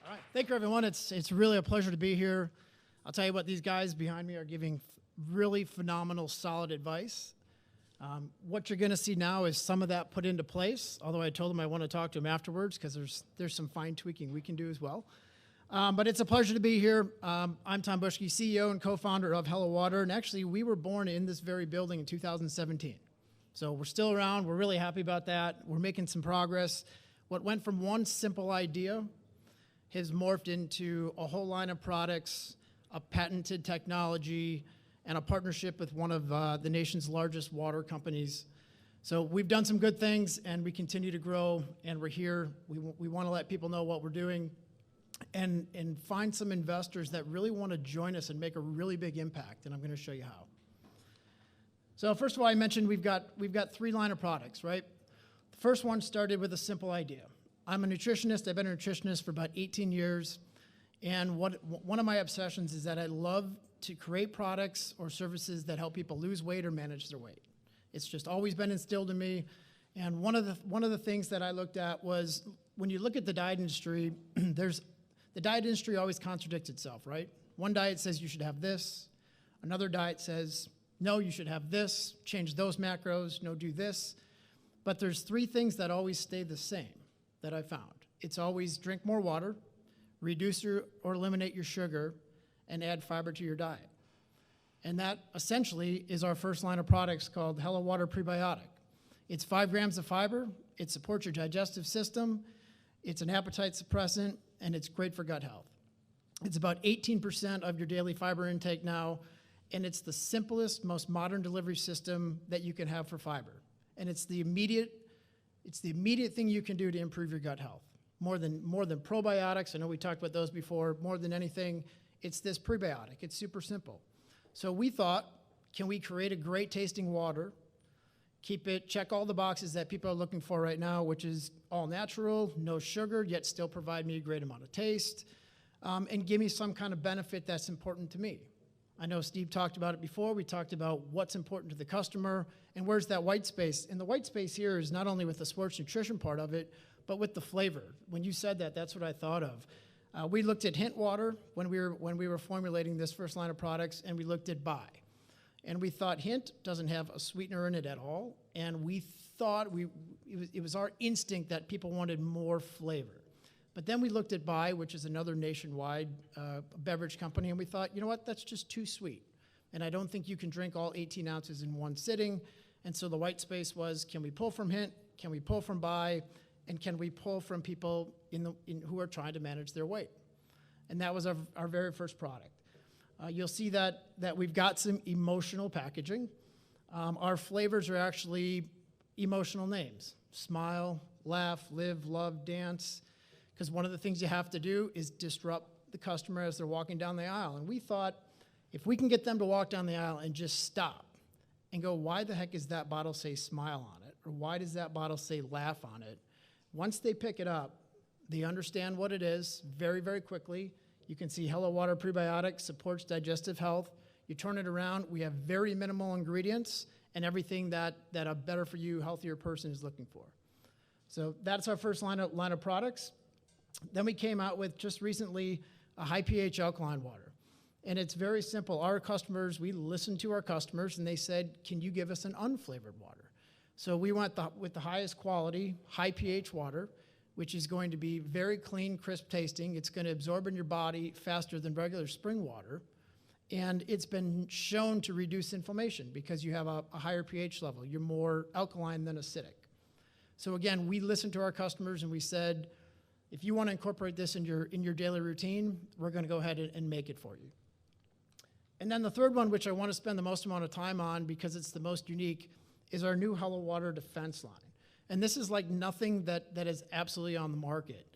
All right, thank you, everyone. It's really a pleasure to be here. I'll tell you what, these guys behind me are giving really phenomenal, solid advice. What you're going to see now is some of that put into place, although I told them I want to talk to them afterwards because there's some fine tweaking we can do as well. But it's a pleasure to be here. I'm Tom Buschke, CEO and co-founder of Hello Water, and actually we were born in this very building in 2017. So we're still around. We're really happy about that. We're making some progress. What went from one simple idea has morphed into a whole line of products, a patented technology, and a partnership with one of the nation's largest water companies. So we've done some good things, and we continue to grow, and we're here. We want to let people know what we're doing and find some investors that really want to join us and make a really big impact, and I'm going to show you how. So first of all, I mentioned we've got 3 line of products, right? The first one started with a simple idea. I'm a nutritionist. I've been a nutritionist for about 18 years, and one of my obsessions is that I love to create products or services that help people lose weight or manage their weight. It's just always been instilled in me. And one of the things that I looked at was when you look at the diet industry, the diet industry always contradicts itself, right? One diet says you should have this. Another diet says, no, you should have this, change those macros, no, do this. But there's 3 things that always stay the same that I found. It's always drink more water, reduce or eliminate your sugar, and add fiber to your diet. And that essentially is our first line of products called Hello Water Prebiotic. It's 5 grams of fiber, it supports your digestive system, it's an appetite suppressant, and it's great for gut health. It's about 18% of your daily fiber intake now, and it's the simplest, most modern delivery system that you can have for fiber. And it's the immediate thing you can do to improve your gut health. More than probiotics, I know we talked about those before, more than anything, it's this prebiotic. It's super simple. So we thought, can we create a great tasting water, check all the boxes that people are looking for right now, which is all natural, no sugar, yet still provide me a great amount of taste, and give me some kind of benefit that's important to me. I know Steve talked about it before. We talked about what's important to the customer and where's that white space. And the white space here is not only with the sports nutrition part of it, but with the flavor. When you said that, that's what I thought of. We looked at hint water when we were formulating this first line of products, and we looked at Bai. And we thought hint doesn't have a sweetener in it at all, and we thought it was our instinct that people wanted more flavor. But then we looked at Bai, which is another nationwide beverage company, and we thought, you know what, that's just too sweet. And I don't think you can drink all 18 ounces in one sitting. And so the white space was, can we pull from hint? Can we pull from Bai? And can we pull from people who are trying to manage their weight? And that was our very first product. You'll see that we've got some emotional packaging. Our flavors are actually emotional names. Smile, laugh, live, love, dance. Because one of the things you have to do is disrupt the customer as they're walking down the aisle. And we thought, if we can get them to walk down the aisle and just stop and go, why the heck does that bottle say smile on it? Or why does that bottle say laugh on it? Once they pick it up, they understand what it is very, very quickly. You can see Hello Water Prebiotic supports digestive health. You turn it around, we have very minimal ingredients and everything that a better for you, healthier person is looking for. So that's our first line of products. Then we came out with just recently a high pH alkaline water. And it's very simple. Our customers, we listened to our customers and they said, can you give us an unflavored water? So we went with the highest quality, high pH water, which is going to be very clean, crisp tasting. It's going to absorb in your body faster than regular spring water. And it's been shown to reduce inflammation because you have a higher pH level. You're more alkaline than acidic. So again, we listened to our customers and we said, if you want to incorporate this in your daily routine, we're going to go ahead and make it for you. And then the third one, which I want to spend the most amount of time on because it's the most unique, is our new Hello Water Defense line. And this is like nothing that is absolutely on the market.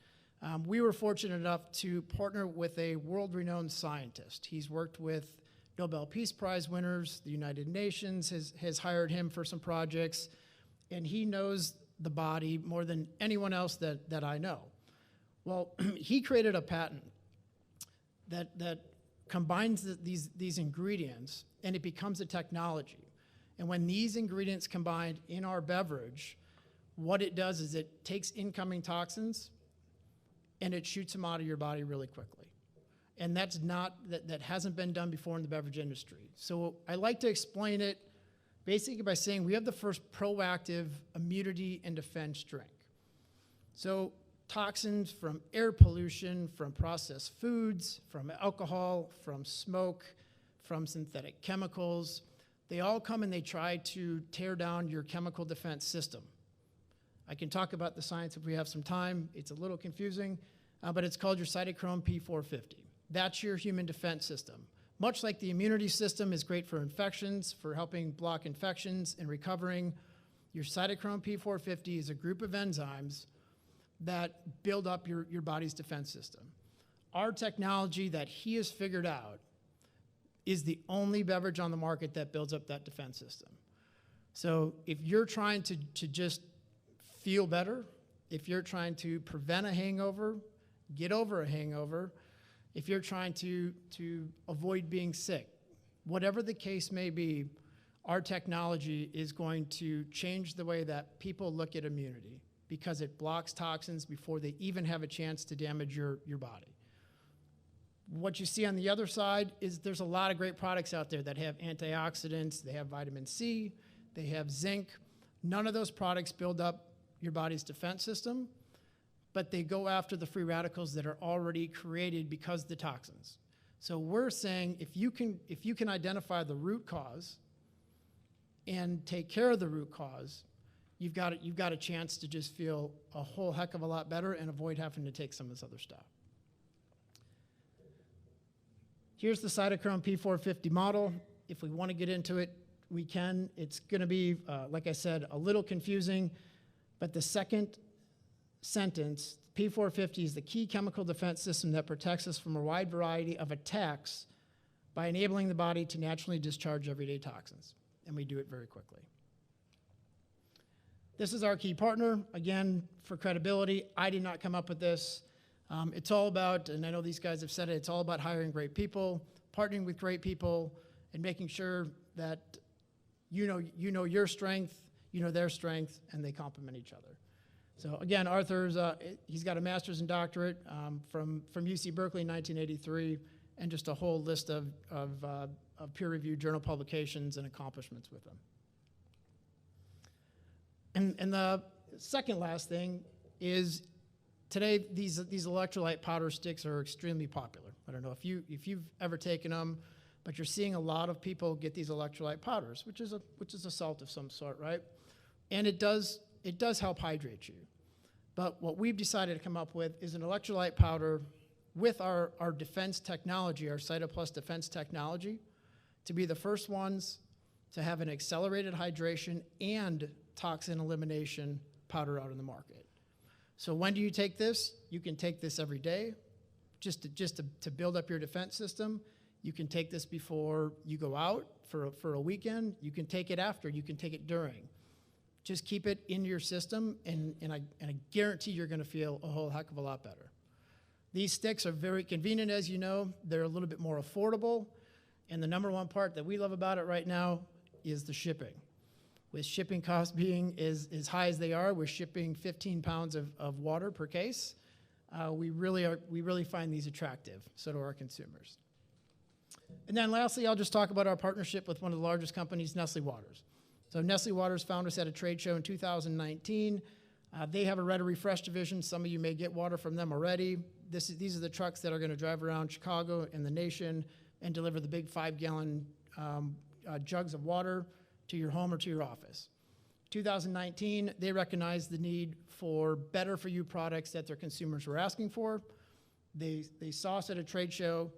We were fortunate enough to partner with a world-renowned scientist. He's worked with Nobel Peace Prize winners. The United Nations has hired him for some projects. And he knows the body more than anyone else that I know. Well, he created a patent that combines these ingredients, and it becomes a technology. And when these ingredients combined in our beverage, what it does is it takes incoming toxins and it shoots them out of your body really quickly. And that hasn't been done before in the beverage industry. So I like to explain it basically by saying we have the first proactive immunity and defense drink. So toxins from air pollution, from processed foods, from alcohol, from smoke, from synthetic chemicals, they all come and they try to tear down your chemical defense system. I can talk about the science if we have some time. It's a little confusing, but it's called your cytochrome P450. That's your human defense system. Much like the immunity system is great for infections, for helping block infections and recovering, your cytochrome P450 is a group of enzymes that build up your body's defense system. Our technology that he has figured out is the only beverage on the market that builds up that defense system. So if you're trying to just feel better, if you're trying to prevent a hangover, get over a hangover, if you're trying to avoid being sick, whatever the case may be, our technology is going to change the way that people look at immunity because it blocks toxins before they even have a chance to damage your body. What you see on the other side is there's a lot of great products out there that have antioxidants, they have vitamin C, they have zinc. None of those products build up your body's defense system, but they go after the free radicals that are already created because of the toxins. So we're saying if you can identify the root cause and take care of the root cause, you've got a chance to just feel a whole heck of a lot better and avoid having to take some of this other stuff. Here's the cytochrome P450 model. If we want to get into it, we can. It's going to be, like I said, a little confusing, but the second sentence, P450 is the key chemical defense system that protects us from a wide variety of attacks by enabling the body to naturally discharge everyday toxins, and we do it very quickly. This is our key partner. Again, for credibility, I did not come up with this. It's all about, and I know these guys have said it, it's all about hiring great people, partnering with great people, and making sure that you know your strength, you know their strength, and they complement each other. So again, Arthur's, he's got a master's and doctorate from UC Berkeley in 1983, and just a whole list of peer-reviewed journal publications and accomplishments with him. And the second last thing is today these electrolyte powder sticks are extremely popular. I don't know if you've ever taken them, but you're seeing a lot of people get these electrolyte powders, which is a salt of some sort, right? And it does help hydrate you. But what we've decided to come up with is an electrolyte powder with our defense technology, our CytoPlus defense technology, to be the first ones to have an accelerated hydration and toxin elimination powder out in the market. So when do you take this? You can take this every day just to build up your defense system. You can take this before you go out for a weekend. You can take it after. You can take it during. Just keep it in your system, and I guarantee you're going to feel a whole heck of a lot better. These sticks are very convenient, as you know. They're a little bit more affordable, and the number one part that we love about it right now is the shipping. With shipping costs being as high as they are, we're shipping 15 pounds of water per case. We really find these attractive, so do our consumers. And then lastly, I'll just talk about our partnership with one of the largest companies, Nestle Waters. So Nestle Waters found us at a trade show in 2019. They have a Red Refresh division. Some of you may get water from them already. These are the trucks that are going to drive around Chicago and the nation and deliver the big 5-gallon jugs of water to your home or to your office. 2019, they recognized the need for better-for-you products that their consumers were asking for. They saw us at a trade show,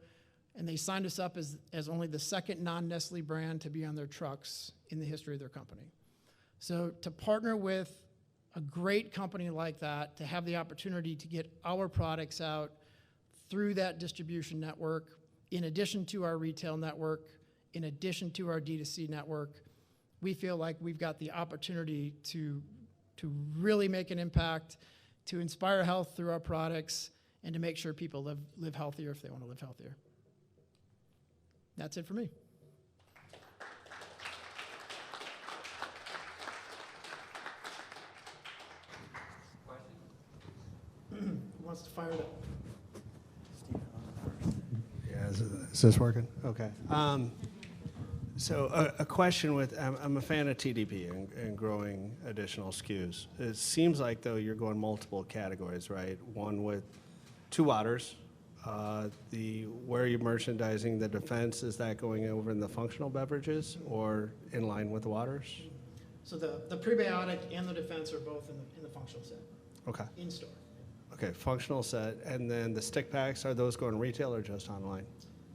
and they signed us up as only the second non-Nestle brand to be on their trucks in the history of their company. So to partner with a great company like that, to have the opportunity to get our products out through that distribution network, in addition to our retail network, in addition to our D2C network, we feel like we've got the opportunity to to really make an impact, to inspire health through our products, and to make sure people live healthier if they want to live healthier. That's it for me. Who wants to fire it up? Yeah, is this working? Okay. So a question with, I'm a fan of TDP and growing additional SKUs. It seems like, though, you're going multiple categories, right? One with 2 waters. Where are you merchandising the defense? Is that going over in the functional beverages or in line with the waters? So the prebiotic and the defense are both in the functional set, Okay. in store. Okay, functional set. And then the stick packs, are those going retail or just online?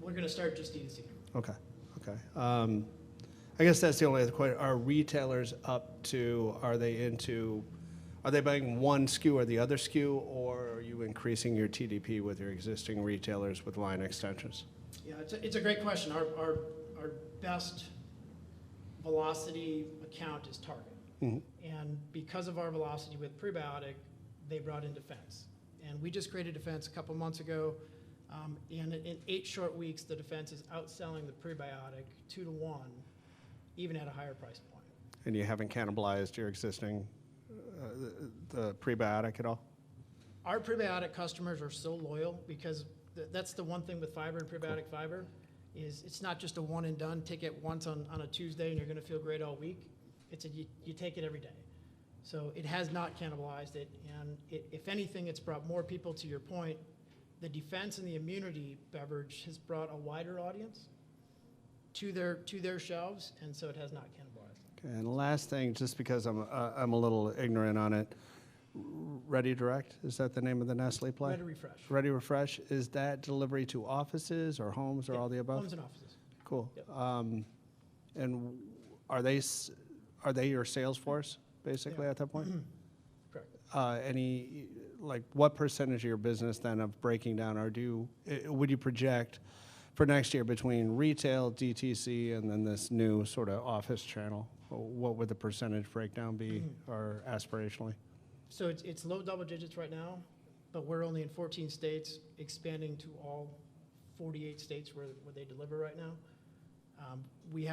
We're going to start just D2C. Okay, okay. I guess that's the only other question. Are retailers up to, are they buying one SKU or the other SKU, or are you increasing your TDP with your existing retailers with line extensions? Yeah, it's a great question. Our best velocity account is Target. Mm-hmm. And because of our velocity with prebiotic, they brought in defense. And we just created defense a couple months ago. And in 8 short weeks, the defense is outselling the prebiotic 2 to 1, even at a higher price point. And you haven't cannibalized your existing, the prebiotic at all? Our prebiotic customers are so loyal because that's the one thing with fiber and prebiotic fiber is it's not just a one and done. Take it once on a Tuesday and you're going to feel great all week. It's you take it every day. So it has not cannibalized it. And if anything, it's brought more people, to your point. The defense and the immunity beverage has brought a wider audience to their shelves, and so it has not cannibalized. Okay, and the last thing, just because I'm a little ignorant on it, Ready Direct, is that the name of the Nestle play? Ready Refresh. Ready Refresh, is that delivery to offices or homes or all the above? Homes and offices. Cool. Yep. And are they your sales force basically Yeah. at that point? Correct. What percentage of your business then of breaking down, or would you project for next year between retail, DTC, and then this new sort of office channel? What would the percentage breakdown be, or aspirationally? So it's low double digits right now, but we're only in 14 states, expanding to all 48 states where they deliver right now. We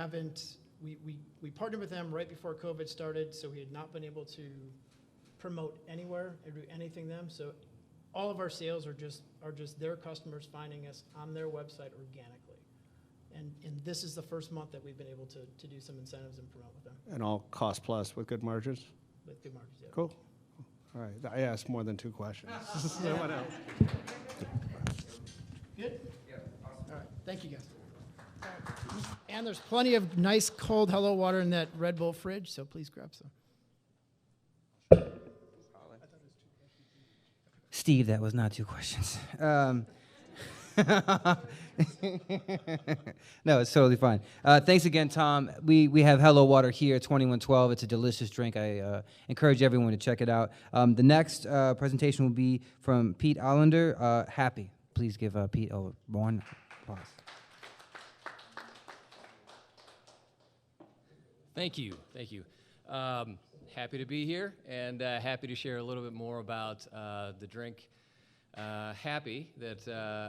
partnered with them right before COVID started, so we had not been able to promote anywhere or do anything them. So all of our sales are just their customers finding us on their website organically. And this is the first month that we've been able to do some incentives and promote with them And all cost plus with good margins? with good margins. Yeah. Cool. All right, I asked more than 2 questions. Someone else. Good? Yeah. Awesome. All right. Thank you, guys. All right. And there's plenty of nice cold Hello water in that Red Bull fridge, so please grab some. Steve, that was not 2 questions. No, it's totally fine. Thanks again, Tom. We have Hello Water here, 2112. It's a delicious drink. I encourage everyone to check it out. The next presentation will be from Pete Allender, Happy. Please give Pete a warm applause. Thank you. Thank you. Happy to be here and happy to share a little bit more about the drink Happy that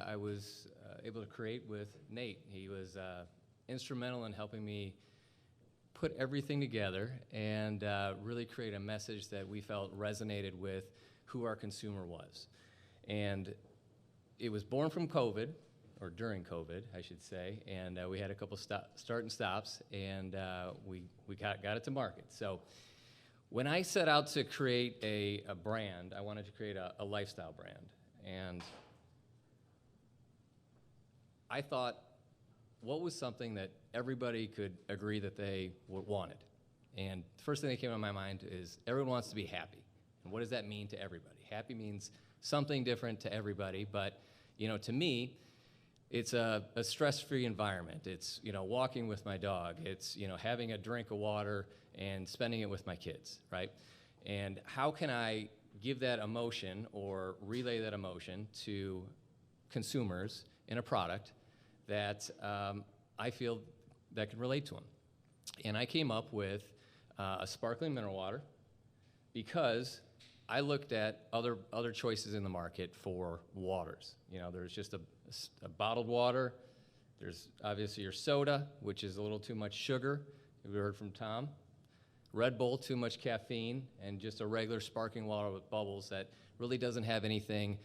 I was able to create with Nate. He was instrumental in helping me put everything together and really create a message that we felt resonated with who our consumer was. And it was born from COVID, or during COVID, I should say, and we had a couple start and stops, and we got it to market. So when I set out to create a brand, I wanted to create a lifestyle brand. And I thought, what was something that everybody could agree that they wanted? And the first thing that came to my mind is everyone wants to be happy. And what does that mean to everybody? Happy means something different to everybody, but to me, it's a stress-free environment. It's walking with my dog. It's having a drink of water and spending it with my kids, right? And how can I give that emotion or relay that emotion to consumers in a product that I feel that can relate to them? And I came up with a sparkling mineral water because I looked at other choices in the market for waters. You know, there's just a bottled water. There's obviously your soda, which is a little too much sugar. We heard from Tom. Red Bull, too much caffeine, and just a regular sparkling water with bubbles that really doesn't have anything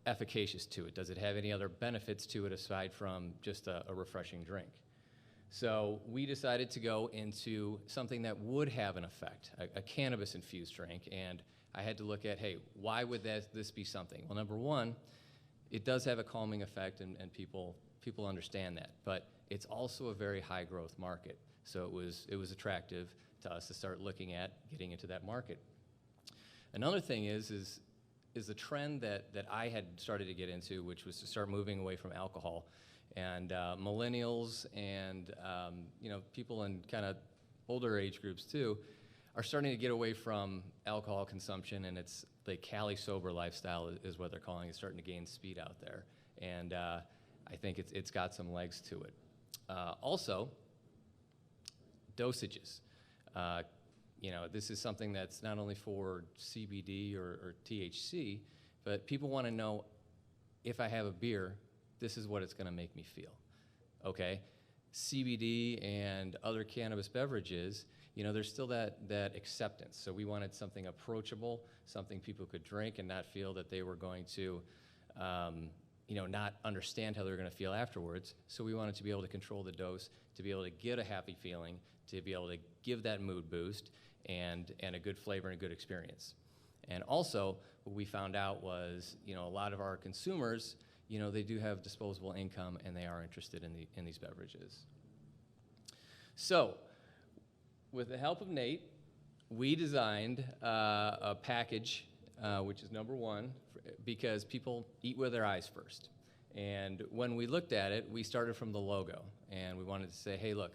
efficacious to it. Does it have any other benefits to it aside from just a refreshing drink? So we decided to go into something that would have an effect, a cannabis infused drink, and I had to look at, hey, why would this be something? Well, number one, it does have a calming effect, and people understand that, but it's also a very high growth market. So it was attractive to us to start looking at getting into that market. Another thing is the trend that I had started to get into, which was to start moving away from alcohol. And millennials and people in kind of older age groups too are starting to get away from alcohol consumption, and it's the Cali sober lifestyle is what they're calling it. It's starting to gain speed out there, and I think it's got some legs to it. Also, dosages. This is something that's not only for CBD or THC, but people want to know, if I have a beer, this is what it's going to make me feel, okay? CBD and other cannabis beverages, there's still that acceptance. So we wanted something approachable, something people could drink and not feel that they were going to, not understand how they're going to feel afterwards. So we wanted to be able to control the dose, to be able to get a happy feeling, to be able to give that mood boost and a good flavor and a good experience. And also, what we found out was, a lot of our consumers, they do have disposable income and they are interested in these beverages. So, with the help of Nate, we designed a package, which is number one, because people eat with their eyes first. And when we looked at it, we started from the logo, and we wanted to say, hey, look,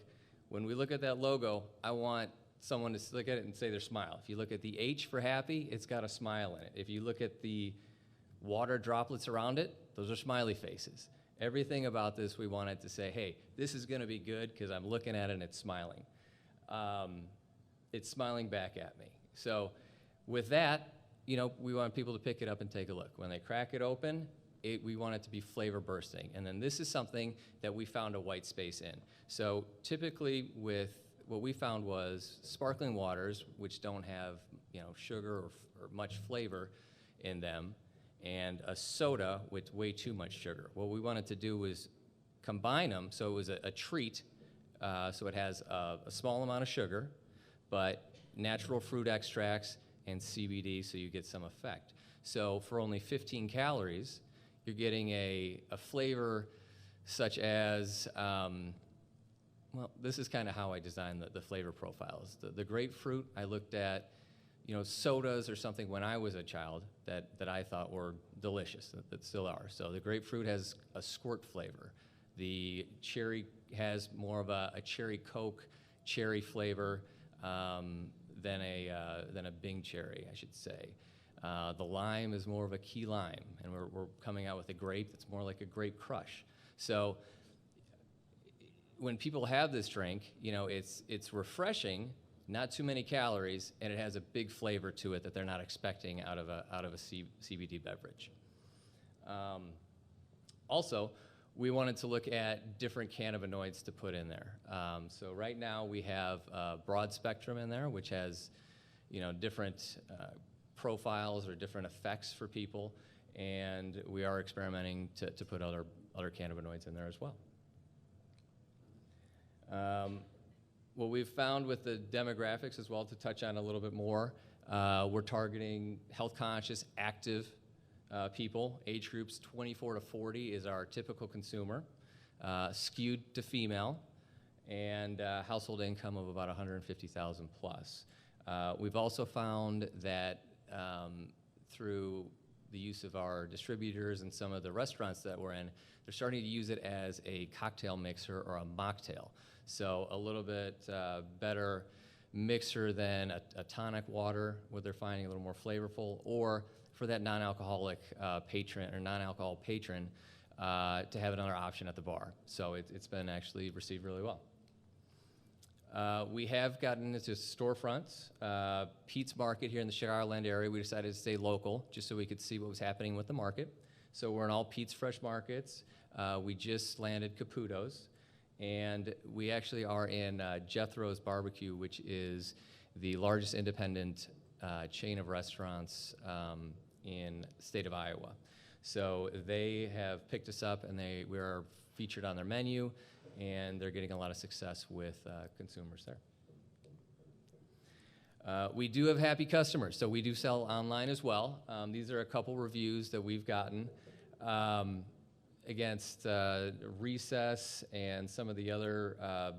when we look at that logo, I want someone to look at it and say their smile. If you look at the H for happy, it's got a smile in it. If you look at the water droplets around it, those are smiley faces. Everything about this, we wanted to say, hey, this is going to be good because I'm looking at it and it's smiling. It's smiling back at me. So with that, we want people to pick it up and take a look. When they crack it open, we want it to be flavor bursting. And then this is something that we found a white space in. So typically with what we found was sparkling waters, which don't have sugar or much flavor in them, and a soda with way too much sugar. What we wanted to do was combine them so it was a treat, so it has a small amount of sugar, but natural fruit extracts and CBD, so you get some effect. So for only 15 calories, you're getting a flavor such as, this is kind of how I designed the flavor profiles. The grapefruit, I looked at, sodas or something when I was a child that I thought were delicious, that still are. So the grapefruit has a squirt flavor. The cherry has more of a cherry Coke, cherry flavor than a Bing cherry, I should say. The lime is more of a key lime, and we're coming out with a grape that's more like a grape crush. So when people have this drink, it's refreshing, not too many calories, and it has a big flavor to it that they're not expecting out of a CBD beverage. Also, we wanted to look at different cannabinoids to put in there. So right now we have broad spectrum in there, which has different profiles or different effects for people, and we are experimenting to put other cannabinoids in there as well. What we've found with the demographics as well, to touch on a little bit more, we're targeting health conscious, active people. Age groups 24 to 40 is our typical consumer, skewed to female, and household income of about 150,000 plus. We've also found that through the use of our distributors and some of the restaurants that we're in, they're starting to use it as a cocktail mixer or a mocktail. So a little bit better mixer than a tonic water, where they're finding a little more flavorful, or for that non-alcoholic patron or non-alcohol patron to have another option at the bar. So it's been actually received really well. We have gotten into storefronts. Pete's Market here in the Chicagoland area, we decided to stay local just so we could see what was happening with the market. So we're in all Pete's Fresh Markets. We just landed Caputo's. And we actually are in Jethro's Barbecue, which is the largest independent chain of restaurants in the state of Iowa. So they have picked us up, and we are featured on their menu, and they're getting a lot of success with consumers there. We do have happy customers, so we do sell online as well. These are a couple reviews that we've gotten against Recess and some of the other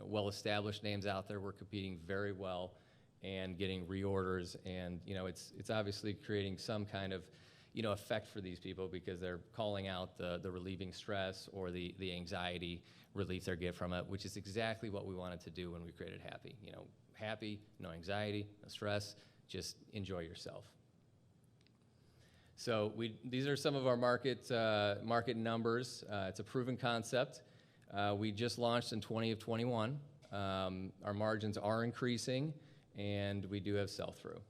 well-established names out there. We're competing very well and getting reorders, and it's obviously creating some kind of effect for these people because they're calling out the relieving stress or the anxiety relief they get from it, which is exactly what we wanted to do when we created Happy. Happy, no anxiety, no stress, just enjoy yourself. So these are some of our market numbers. It's a proven concept. We just launched in 2021. Our margins are increasing, and we do have sell-through.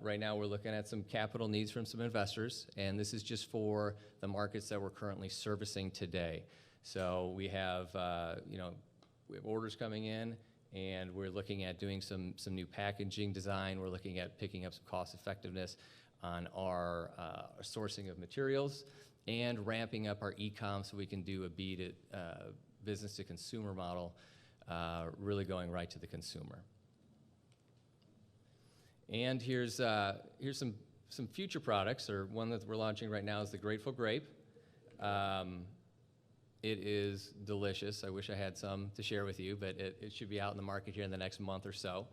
Right now, we're looking at some capital needs from some investors, and this is just for the markets that we're currently servicing today. So we have orders coming in, and we're looking at doing some new packaging design. We're looking at picking up some cost effectiveness on our sourcing of materials and ramping up our e-com so we can do a business to consumer model, really going right to the consumer. And here's some future products, or one that we're launching right now is the Grateful Grape. It is delicious. I wish I had some to share with you, but it should be out in the market here in the next month or so.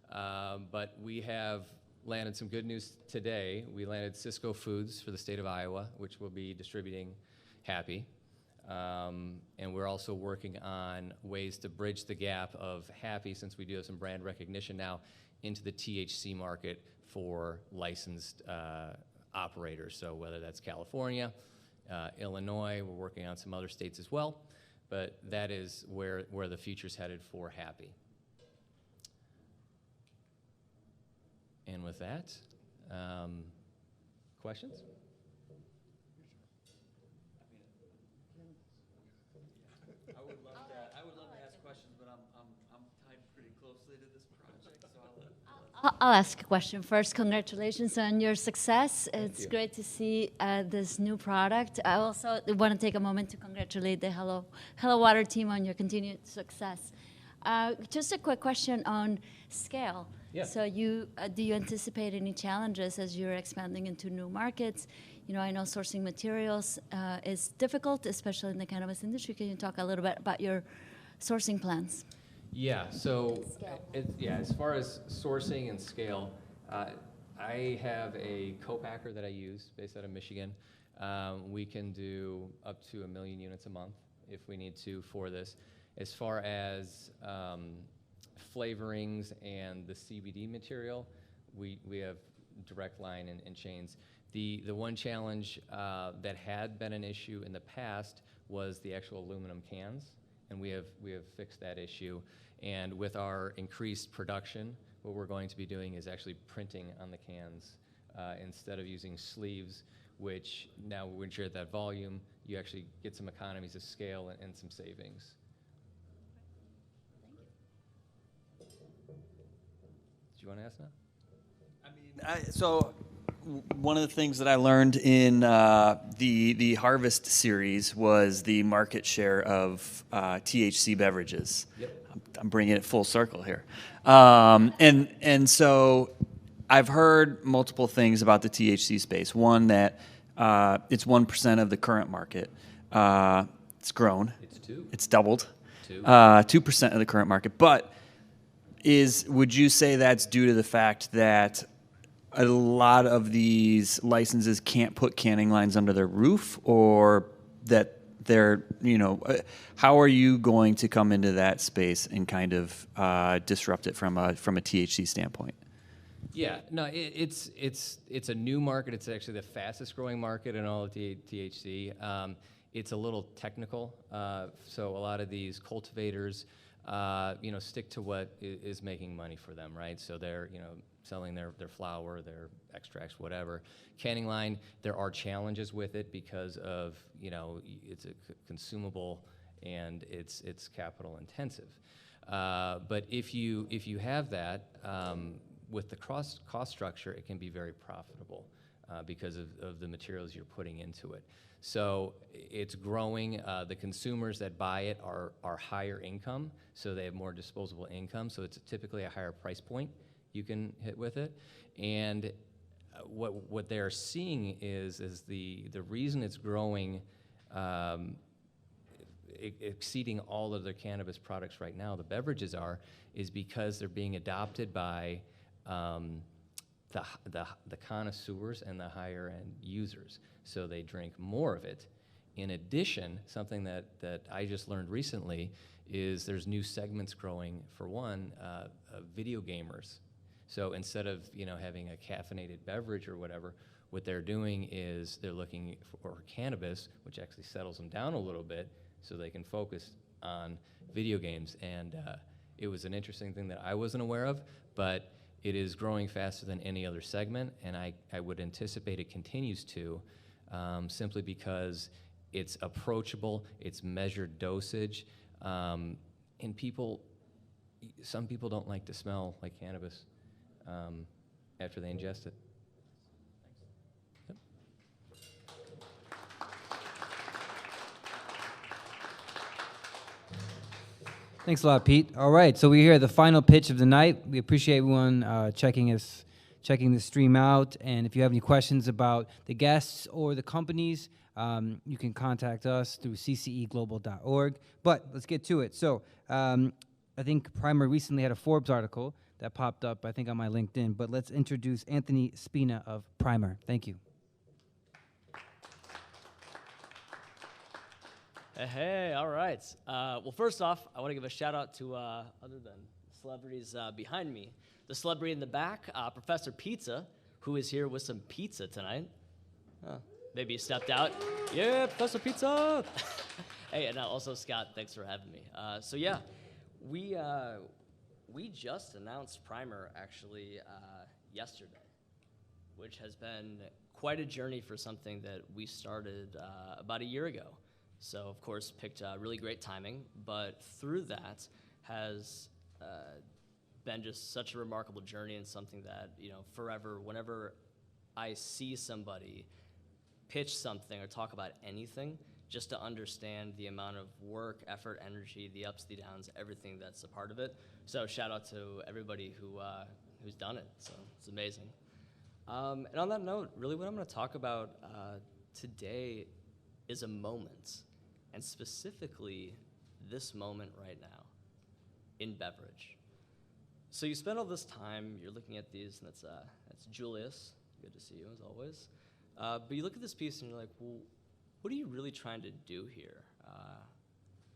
But we have landed some good news today. We landed Cisco Foods for the state of Iowa, which will be distributing Happy. And we're also working on ways to bridge the gap of Happy, since we do have some brand recognition now, into the THC market for licensed operators. So whether that's California, Illinois, we're working on some other states as well, but that is where the future's headed for Happy. And with that, questions? I would love to ask questions, but I'm tied pretty closely to this project, so I'll ask a question first. Congratulations on your success. It's great to see this new product. I also want to take a moment to congratulate the Hello Water team on your continued success. Just a quick question on scale. Yeah. So do you anticipate any challenges as you're expanding into new markets? I know sourcing materials is difficult, especially in the cannabis industry. Can you talk a little bit about your sourcing plans? Yeah, so as far as sourcing and scale, I have a co-packer that I use based out of Michigan. We can do up to 1 million units a month if we need to for this. As far as flavorings and the CBD material, we have direct line and chains. The one challenge that had been an issue in the past was the actual aluminum cans, and we have fixed that issue. And with our increased production, what we're going to be doing is actually printing on the cans instead of using sleeves, which now when you're at that volume, you actually get some economies of scale and some savings. Do you want to ask now? so one of the things that I learned in the Harvest series was the market share of THC beverages. Yep. I'm bringing it full circle here. And so I've heard multiple things about the THC space. One, that it's 1% of the current market. It's grown. It's 2. It's doubled. 2. 2% of the current market. But would you say that's due to the fact that a lot of these licenses can't put canning lines under their roof, or that they're, how are you going to come into that space and kind of disrupt it from a THC standpoint? Yeah, no, it's a new market. It's actually the fastest growing market in all of THC. it's a little technical. So a lot of these cultivators, stick to what is making money for them, right? So they're, selling their flower, their extracts, whatever. Canning line, there are challenges with it because of, it's a consumable and it's capital intensive. But if you have that, with the cost structure, it can be very profitable because of the materials you're putting into it. So it's growing. The consumers that buy it are higher income, so they have more disposable income. So it's typically a higher price point you can hit with it. And what they're seeing is the reason it's growing, exceeding all of their cannabis products right now, the beverages is because they're being adopted by the connoisseurs and the higher end users. So they drink more of it. In addition, something that I just learned recently is there's new segments growing. For one, video gamers. So instead of having a caffeinated beverage or whatever, what they're doing is they're looking for cannabis, which actually settles them down a little bit, so they can focus on video games. And it was an interesting thing that I wasn't aware of, but it is growing faster than any other segment, and I would anticipate it continues to, simply because it's approachable, it's measured dosage, and some people don't like to smell like cannabis after they ingest it. Yep. Thanks a lot, Pete. All right, so we're here at the final pitch of the night. We appreciate everyone checking the stream out. And if you have any questions about the guests or the companies, you can contact us through cceglobal.org. But let's get to it. So I think Primer recently had a Forbes article that popped up, I think, on my LinkedIn. But let's introduce Anthony Spina of Primer. Thank you. Hey, all right. Well, first off, I want to give a shout out to, other than celebrities behind me, the celebrity in the back, Professor Pizza, who is here with some pizza tonight. Maybe you stepped out. Yeah, Professor Pizza. Hey, and also Scott, thanks for having me. So yeah, we just announced Primer actually yesterday, which has been quite a journey for something that we started about a year ago. So, of course, picked really great timing, but through that has been just such a remarkable journey and something that, forever, whenever I see somebody pitch something or talk about anything, just to understand the amount of work, effort, energy, the ups, the downs, everything that's a part of it. So shout out to everybody who's done it. So it's amazing. And on that note, really what I'm going to talk about today is a moment. And specifically, this moment right now in beverage. So you spend all this time, you're looking at these, and that's Julius. Good to see you, as always. But you look at this piece, and you're like, well, what are you really trying to do here?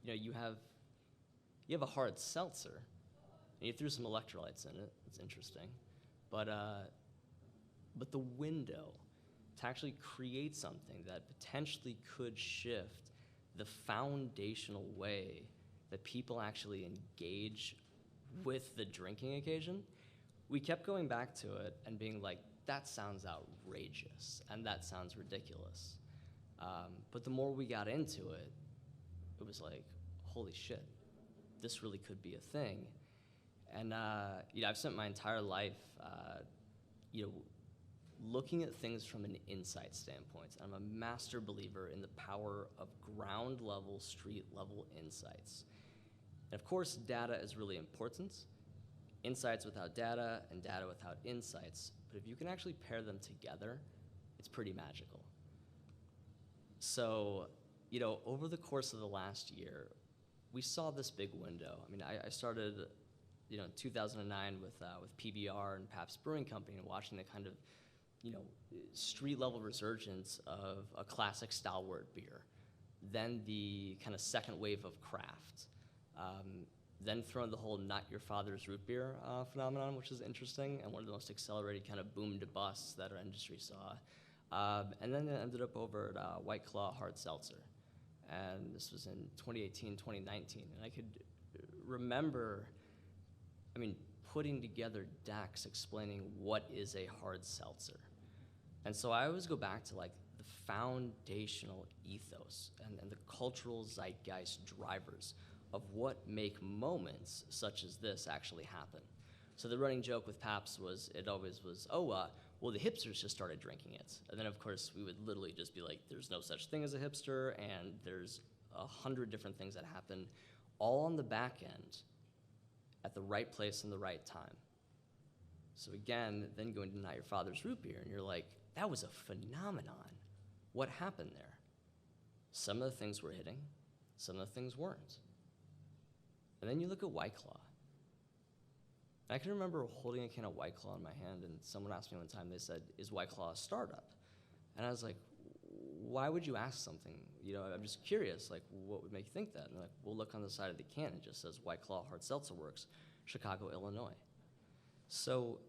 You have a hard seltzer, and you threw some electrolytes in it. It's interesting. But the window to actually create something that potentially could shift the foundational way that people actually engage with the drinking occasion, we kept going back to it and being like, that sounds outrageous and that sounds ridiculous. But the more we got into it, it was like, holy shit, this really could be a thing. And I've spent my entire life looking at things from an insight standpoint. I'm a master believer in the power of ground level, street level insights. And of course, data is really important. Insights without data and data without insights. But if you can actually pair them together, it's pretty magical. So, over the course of the last year, we saw this big window. I mean, I started, in 2009 with PBR and Pabst Brewing Company and watching the kind of street level resurgence of a classic stalwart beer, then the kind of second wave of craft, then thrown the whole not your father's root beer phenomenon, which is interesting and one of the most accelerated kind of boom to bust that our industry saw, and then it ended up over at White Claw Hard Seltzer. and this was in 2018, 2019, and I could remember, putting together decks explaining what is a hard seltzer. And so I always go back to like the foundational ethos and the cultural zeitgeist drivers of what make moments such as this actually happen. So the running joke with Pabst was, it always was, well, the hipsters just started drinking it. And then, of course, we would literally just be like, there's no such thing as a hipster, and there's 100 different things that happen, all on the back end, at the right place and the right time. So again, then going to Not Your Father's Root Beer, and you're like, that was a phenomenon. What happened there? Some of the things were hitting, some of the things weren't. And then you look at White Claw. I can remember holding a can of White Claw in my hand, and someone asked me one time, they said, is White Claw a startup? And I was like, why would you ask something? I'm just curious, like, what would make you think that? And they're like, well, look on the side of the can, it just says White Claw Hard Seltzer Works, Chicago, Illinois. So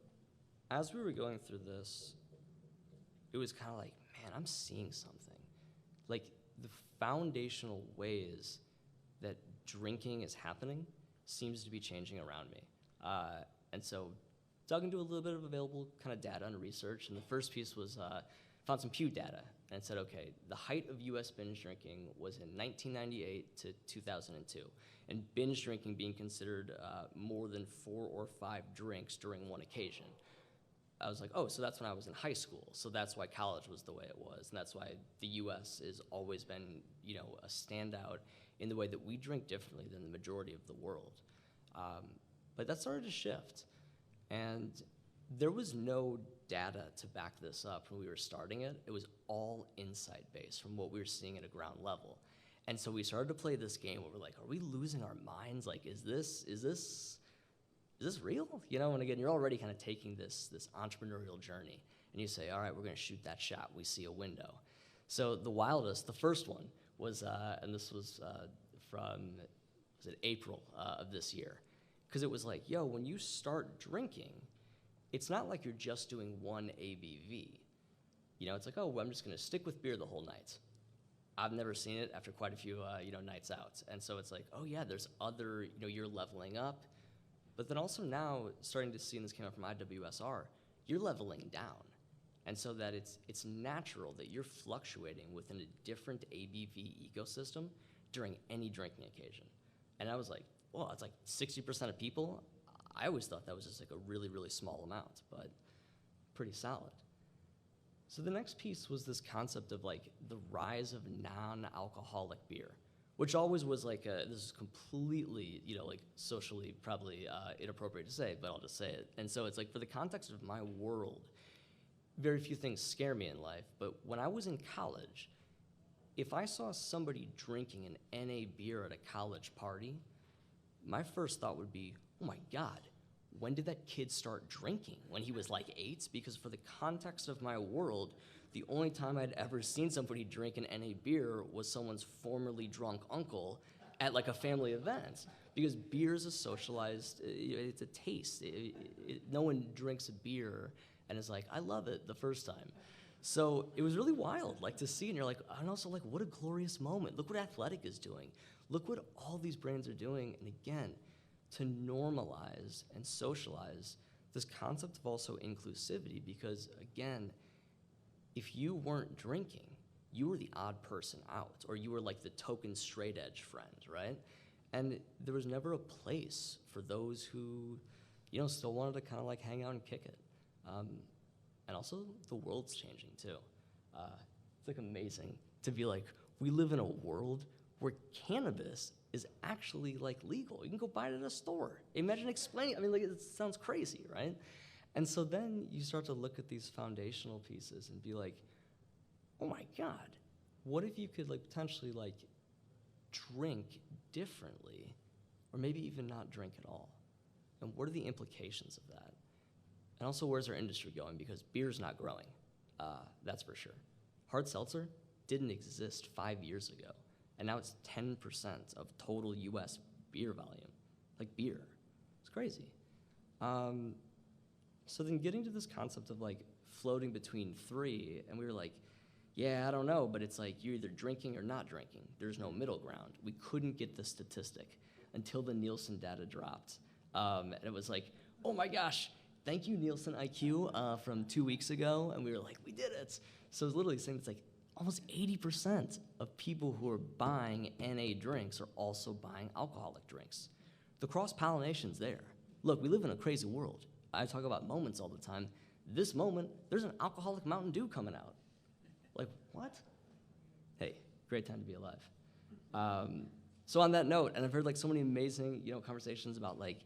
as we were going through this, it was kind of like, man, I'm seeing something. Like, the foundational ways that drinking is happening seems to be changing around me. And so dug into a little bit of available kind of data and research, and the first piece was found some Pew data, and it said, okay, the height of US binge drinking was in 1998 to 2002, and binge drinking being considered more than 4 or 5 drinks during one occasion. I was like, oh, so that's when I was in high school, so that's why college was the way it was, and that's why the US has always been, a standout in the way that we drink differently than the majority of the world. But that started to shift, and there was no data to back this up when we were starting it. It was all insight-based from what we were seeing at a ground level. And so we started to play this game where we're like, are we losing our minds? Like, is this real? And again, you're already kind of taking this entrepreneurial journey, and you say, all right, we're gonna shoot that shot. We see a window. So the wildest, the first one was, and this was from, was it April of this year? Because it was like, when you start drinking, it's not like you're just doing one ABV. It's like, I'm just gonna stick with beer the whole night. I've never seen it after quite a few, nights out. And so it's like, there's other, you're leveling up. But then also now, starting to see, and this came out from IWSR, you're leveling down. And so that it's natural that you're fluctuating within a different ABV ecosystem during any drinking occasion. And I was like, well, it's like 60% of people. I always thought that was just like a really, really small amount, but pretty solid. So the next piece was this concept of like the rise of non-alcoholic beer, which always was like this is completely, like socially probably inappropriate to say, but I'll just say it. And so it's like, for the context of my world, very few things scare me in life, but when I was in college, if I saw somebody drinking an NA beer at a college party, my first thought would be, oh my God, when did that kid start drinking? When he was like 8? Because for the context of my world, the only time I'd ever seen somebody drink an NA beer was someone's formerly drunk uncle at like a family event. Because beer is a socialized, it's a taste. No one drinks a beer and is like, I love it the first time. So it was really wild, like, to see, and you're like, and also like, what a glorious moment. Look what Athletic is doing. Look what all these brands are doing. And again, to normalize and socialize this concept of also inclusivity, because again, if you weren't drinking, you were the odd person out, or you were like the token straight edge friend, right? And there was never a place for those who, still wanted to kind of like hang out and kick it. And also, the world's changing too. It's like amazing to be like, we live in a world where cannabis is actually like legal. You can go buy it at a store. Imagine explaining, it sounds crazy, right? And so then you start to look at these foundational pieces and be like, oh my God, what if you could like potentially like drink differently, or maybe even not drink at all? And what are the implications of that? And also, where's our industry going? Because beer's not growing, that's for sure. Hard seltzer didn't exist 5 years ago, and now it's 10% of total US beer volume, like beer. It's crazy. So then getting to this concept of like floating between 3, and we were like, yeah, I don't know, but it's like you're either drinking or not drinking. There's no middle ground. We couldn't get the statistic until the Nielsen data dropped. And it was like, oh my gosh, thank you, Nielsen IQ, from 2 weeks ago. And we were like, we did it. So it's literally saying it's like almost 80% of people who are buying NA drinks are also buying alcoholic drinks. The cross-pollination's there. Look, we live in a crazy world. I talk about moments all the time. This moment, there's an alcoholic Mountain Dew coming out. Like, what? Hey, great time to be alive. So on that note, and I've heard like so many amazing, conversations about like,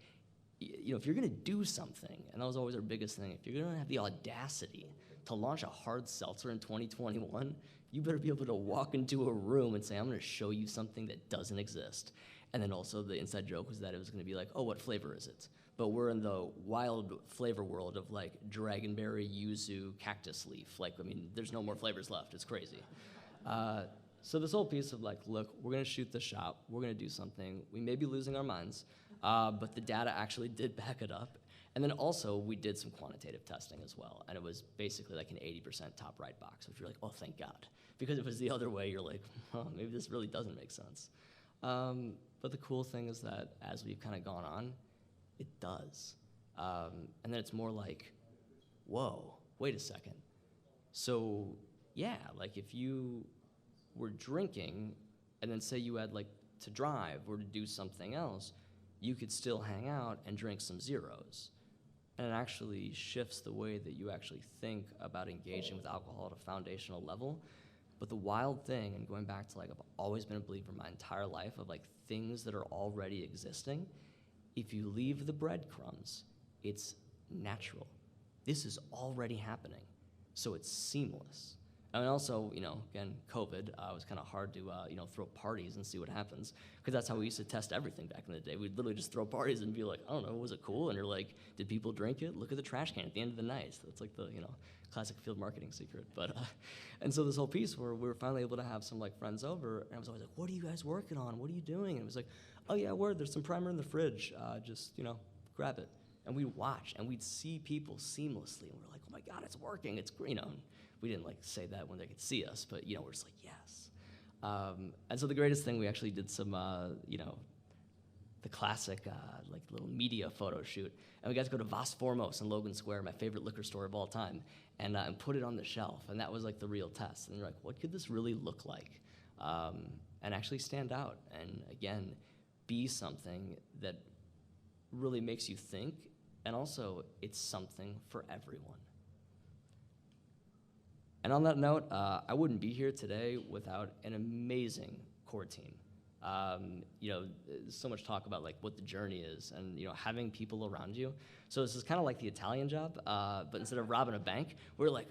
if you're gonna do something, and that was always our biggest thing, if you're gonna have the audacity to launch a hard seltzer in 2021, you better be able to walk into a room and say, I'm gonna show you something that doesn't exist. And then also the inside joke was that it was gonna be like, oh, what flavor is it? But we're in the wild flavor world of like dragonberry, yuzu, cactus leaf. Like, I mean, there's no more flavors left. It's crazy. So this whole piece of like, look, we're gonna shoot the shot. We're gonna do something. We may be losing our minds, but the data actually did back it up. And then also we did some quantitative testing as well. And it was basically like an 80% top right box, which you're like, oh, thank God. Because if it was the other way, you're like, oh, maybe this really doesn't make sense. But the cool thing is that as we've kind of gone on, it does. And then it's more like, whoa, wait a second. So yeah, like if you were drinking and then say you had like to drive or to do something else, you could still hang out and drink some zeros. And it actually shifts the way that you actually think about engaging with alcohol at a foundational level. But the wild thing, and going back to like, I've always been a believer my entire life of like things that are already existing, if you leave the breadcrumbs, it's natural. This is already happening, so it's seamless. And also, again, COVID, it was kind of hard to, throw parties and see what happens, because that's how we used to test everything back in the day. We'd literally just throw parties and be like, I don't know, was it cool? And you're like, did people drink it? Look at the trash can at the end of the night. So that's like the, classic field marketing secret. But, and so this whole piece where we were finally able to have some like friends over, and I was always like, what are you guys working on? What are you doing? And it was like, oh yeah, there's some primer in the fridge. Just, grab it. And we'd watch, and we'd see people seamlessly, and we're like, oh my God, it's working. It's, we didn't like say that when they could see us, but we're just like, yes. And so the greatest thing, we actually did some, the classic like little media photo shoot, and we got to go to Vas Formos in Logan Square, my favorite liquor store of all time, and put it on the shelf, and that was like the real test. And they're like, what could this really look like, and actually stand out, and again, be something that really makes you think, and also it's something for everyone. And on that note, I wouldn't be here today without an amazing core team. So much talk about like what the journey is, and having people around you. So this is kind of like the Italian job, but instead of robbing a bank, we're like,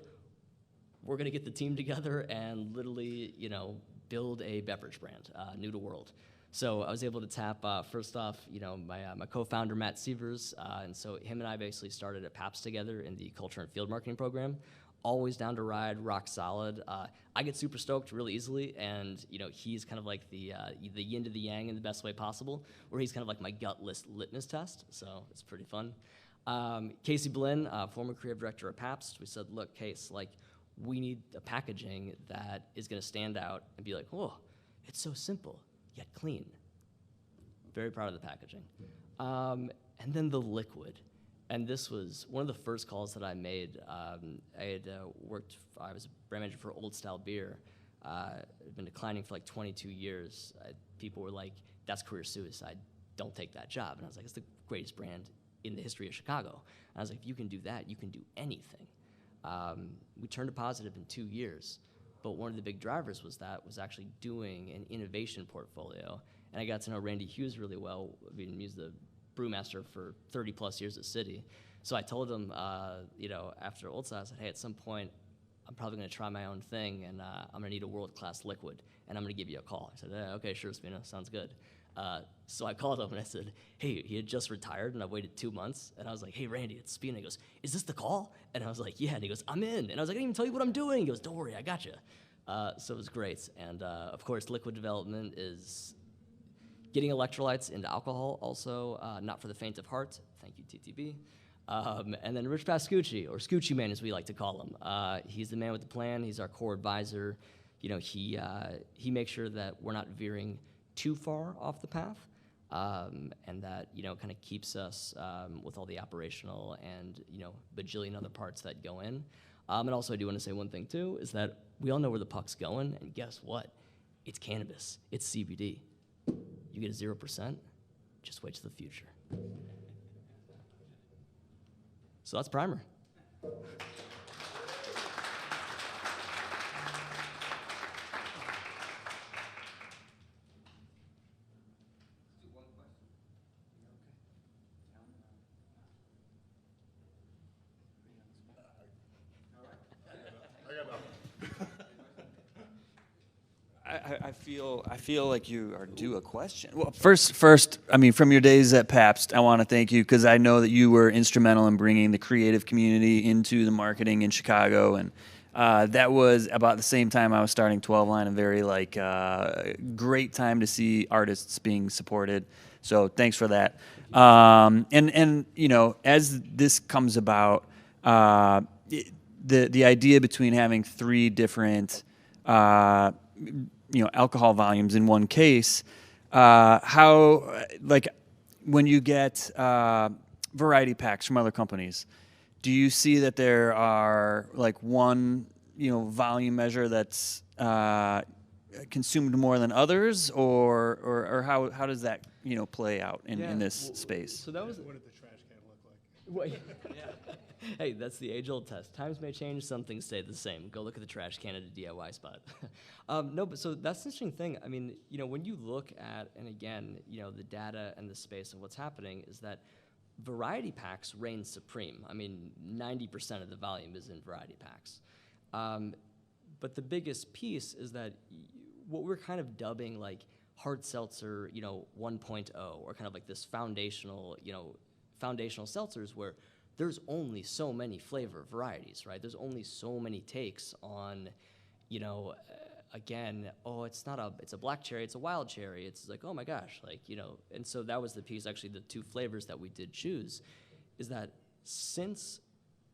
we're gonna get the team together and literally, build a beverage brand, new to world. So I was able to tap, first off, my co-founder, Matt Sievers, and so him and I basically started at PAPS together in the culture and field marketing program. Always down to ride, rock solid. I get super stoked really easily, and he's kind of like the yin to the yang in the best way possible, where he's kind of like my gut litmus test, so it's pretty fun. Casey Blinn, former creative director at Pabst, we said, look, Case, like, we need a packaging that is gonna stand out and be like, whoa, it's so simple, yet clean. Very proud of the packaging. And then the liquid. And this was one of the first calls that I made. I was a brand manager for Old Style Beer. I'd been declining for like 22 years. People were like, that's career suicide. Don't take that job. And I was like, it's the greatest brand in the history of Chicago. And I was like, if you can do that, you can do anything. We turned a positive in 2 years. But one of the big drivers was actually doing an innovation portfolio. And I got to know Randy Hughes really well. I mean, he was the brewmaster for 30 plus years at City. So I told him, after Old Style, I said, hey, at some point, I'm probably gonna try my own thing, and I'm gonna need a world-class liquid, and I'm gonna give you a call. I said, okay, sure, Spina, sounds good. So I called him and I said, hey, he had just retired, and I waited 2 months, and I was like, hey, Randy, it's Spina. He goes, is this the call? And I was like, yeah, and he goes, I'm in. And I was like, I didn't even tell you what I'm doing. He goes, don't worry, I got you. So it was great. And of course, liquid development is getting electrolytes into alcohol, also not for the faint of heart. Thank you, TTB. And then Rich Pascucci, or Scoochie Man as we like to call him. He's the man with the plan. He's our core advisor. You know, he makes sure that we're not veering too far off the path, and that, you know, kind of keeps us with all the operational and, you know, bajillion other parts that go in. And also I do want to say one thing too, is that we all know where the puck's going, and guess what? It's cannabis. It's CBD. You get a 0%, just wait till the future. So that's Primer. I feel like you are due a question. Well, first, I mean, from your days at Pabst, I want to thank you because I know that you were instrumental in bringing the creative community into the marketing in Chicago, and that was about the same time I was starting 12 Line. A very great time to see artists being supported. So thanks for that. And you know, as this comes about, the idea between having 3 different alcohol volumes in one case, how, like, when you get variety packs from other companies, do you see that there are, like, one, volume measure that's consumed more than others, or how does that, play out in this space? So that was... What did the trash can look like? Hey, that's the age-old test. Times may change, some things stay the same. Go look at the trash can at a DIY spot. No, but so that's the interesting thing. I mean, when you look at, and again, the data and the space of what's happening is that variety packs reign supreme. I mean, 90% of the volume is in variety packs. But the biggest piece is that what we're kind of dubbing like hard seltzer, 1.0, or kind of like this foundational seltzers where there's only so many flavor varieties, right? There's only so many takes on, again, it's a black cherry, it's a wild cherry. It's like, oh my gosh, and so that was the piece, actually, the 2 flavors that we did choose, is that since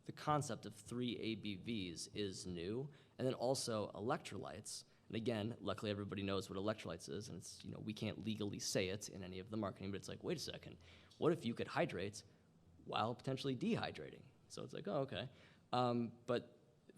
the concept of 3 ABVs is new, and then also electrolytes, and again, luckily everybody knows what electrolytes is, and it's, we can't legally say it in any of the marketing, but it's like, wait a second, what if you could hydrate while potentially dehydrating? So it's like, oh, okay. But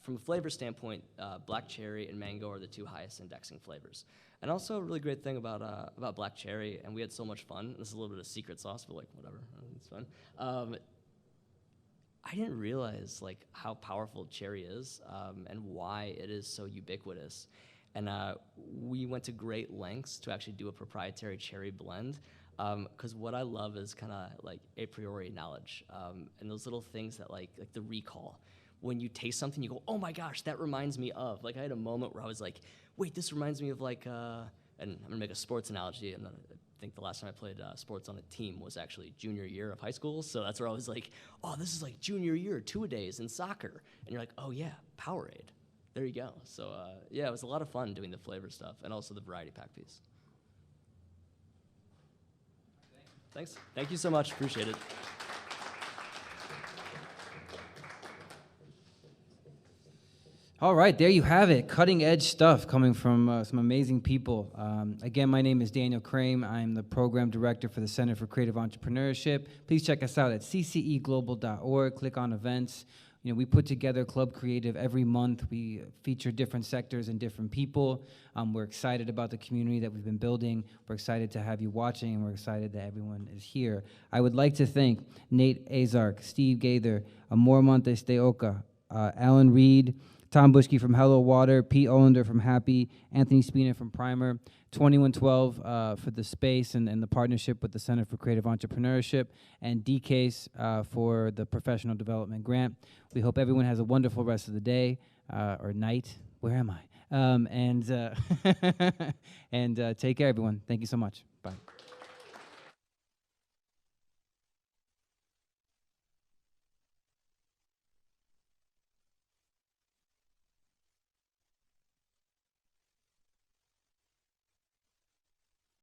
from a flavor standpoint, black cherry and mango are the 2 highest indexing flavors. And also a really great thing about black cherry, and we had so much fun, this is a little bit of secret sauce, but like, whatever, it's fun. I didn't realize like how powerful cherry is, and why it is so ubiquitous. And we went to great lengths to actually do a proprietary cherry blend, because what I love is kind of like a priori knowledge, and those little things that like the recall. When you taste something, you go, oh my gosh, that reminds me of. Like I had a moment where I was like, wait, this reminds me of like, and I'm gonna make a sports analogy, and I think the last time I played sports on a team was actually junior year of high school, so that's where I was like, oh, this is like junior year, 2-a-days in soccer, and you're like, oh yeah, Powerade. There you go. So yeah, it was a lot of fun doing the flavor stuff and also the variety pack piece. Thanks. Thank you so much. Appreciate it. All right, there you have it. Cutting edge stuff coming from some amazing people. Again, my name is Daniel Crane. I'm the program director for the Center for Creative Entrepreneurship. Please check us out at cceglobal.org. Click on events. We put together Club Creative every month. We feature different sectors and different people. We're excited about the community that we've been building. We're excited to have you watching, and we're excited that everyone is here. I would like to thank Nate Azark, Steve Gaither, Amor Montes de Oca, Alan Reed, Tom Buschke from Hello Water, Pete Olander from Happy, Anthony Spina from Primer, 2112 for the space and the partnership with the Center for Creative Entrepreneurship, and DCASE for the professional development grant. We hope everyone has a wonderful rest of the day or night. Where am I? And take care, everyone. Thank you so much. Bye.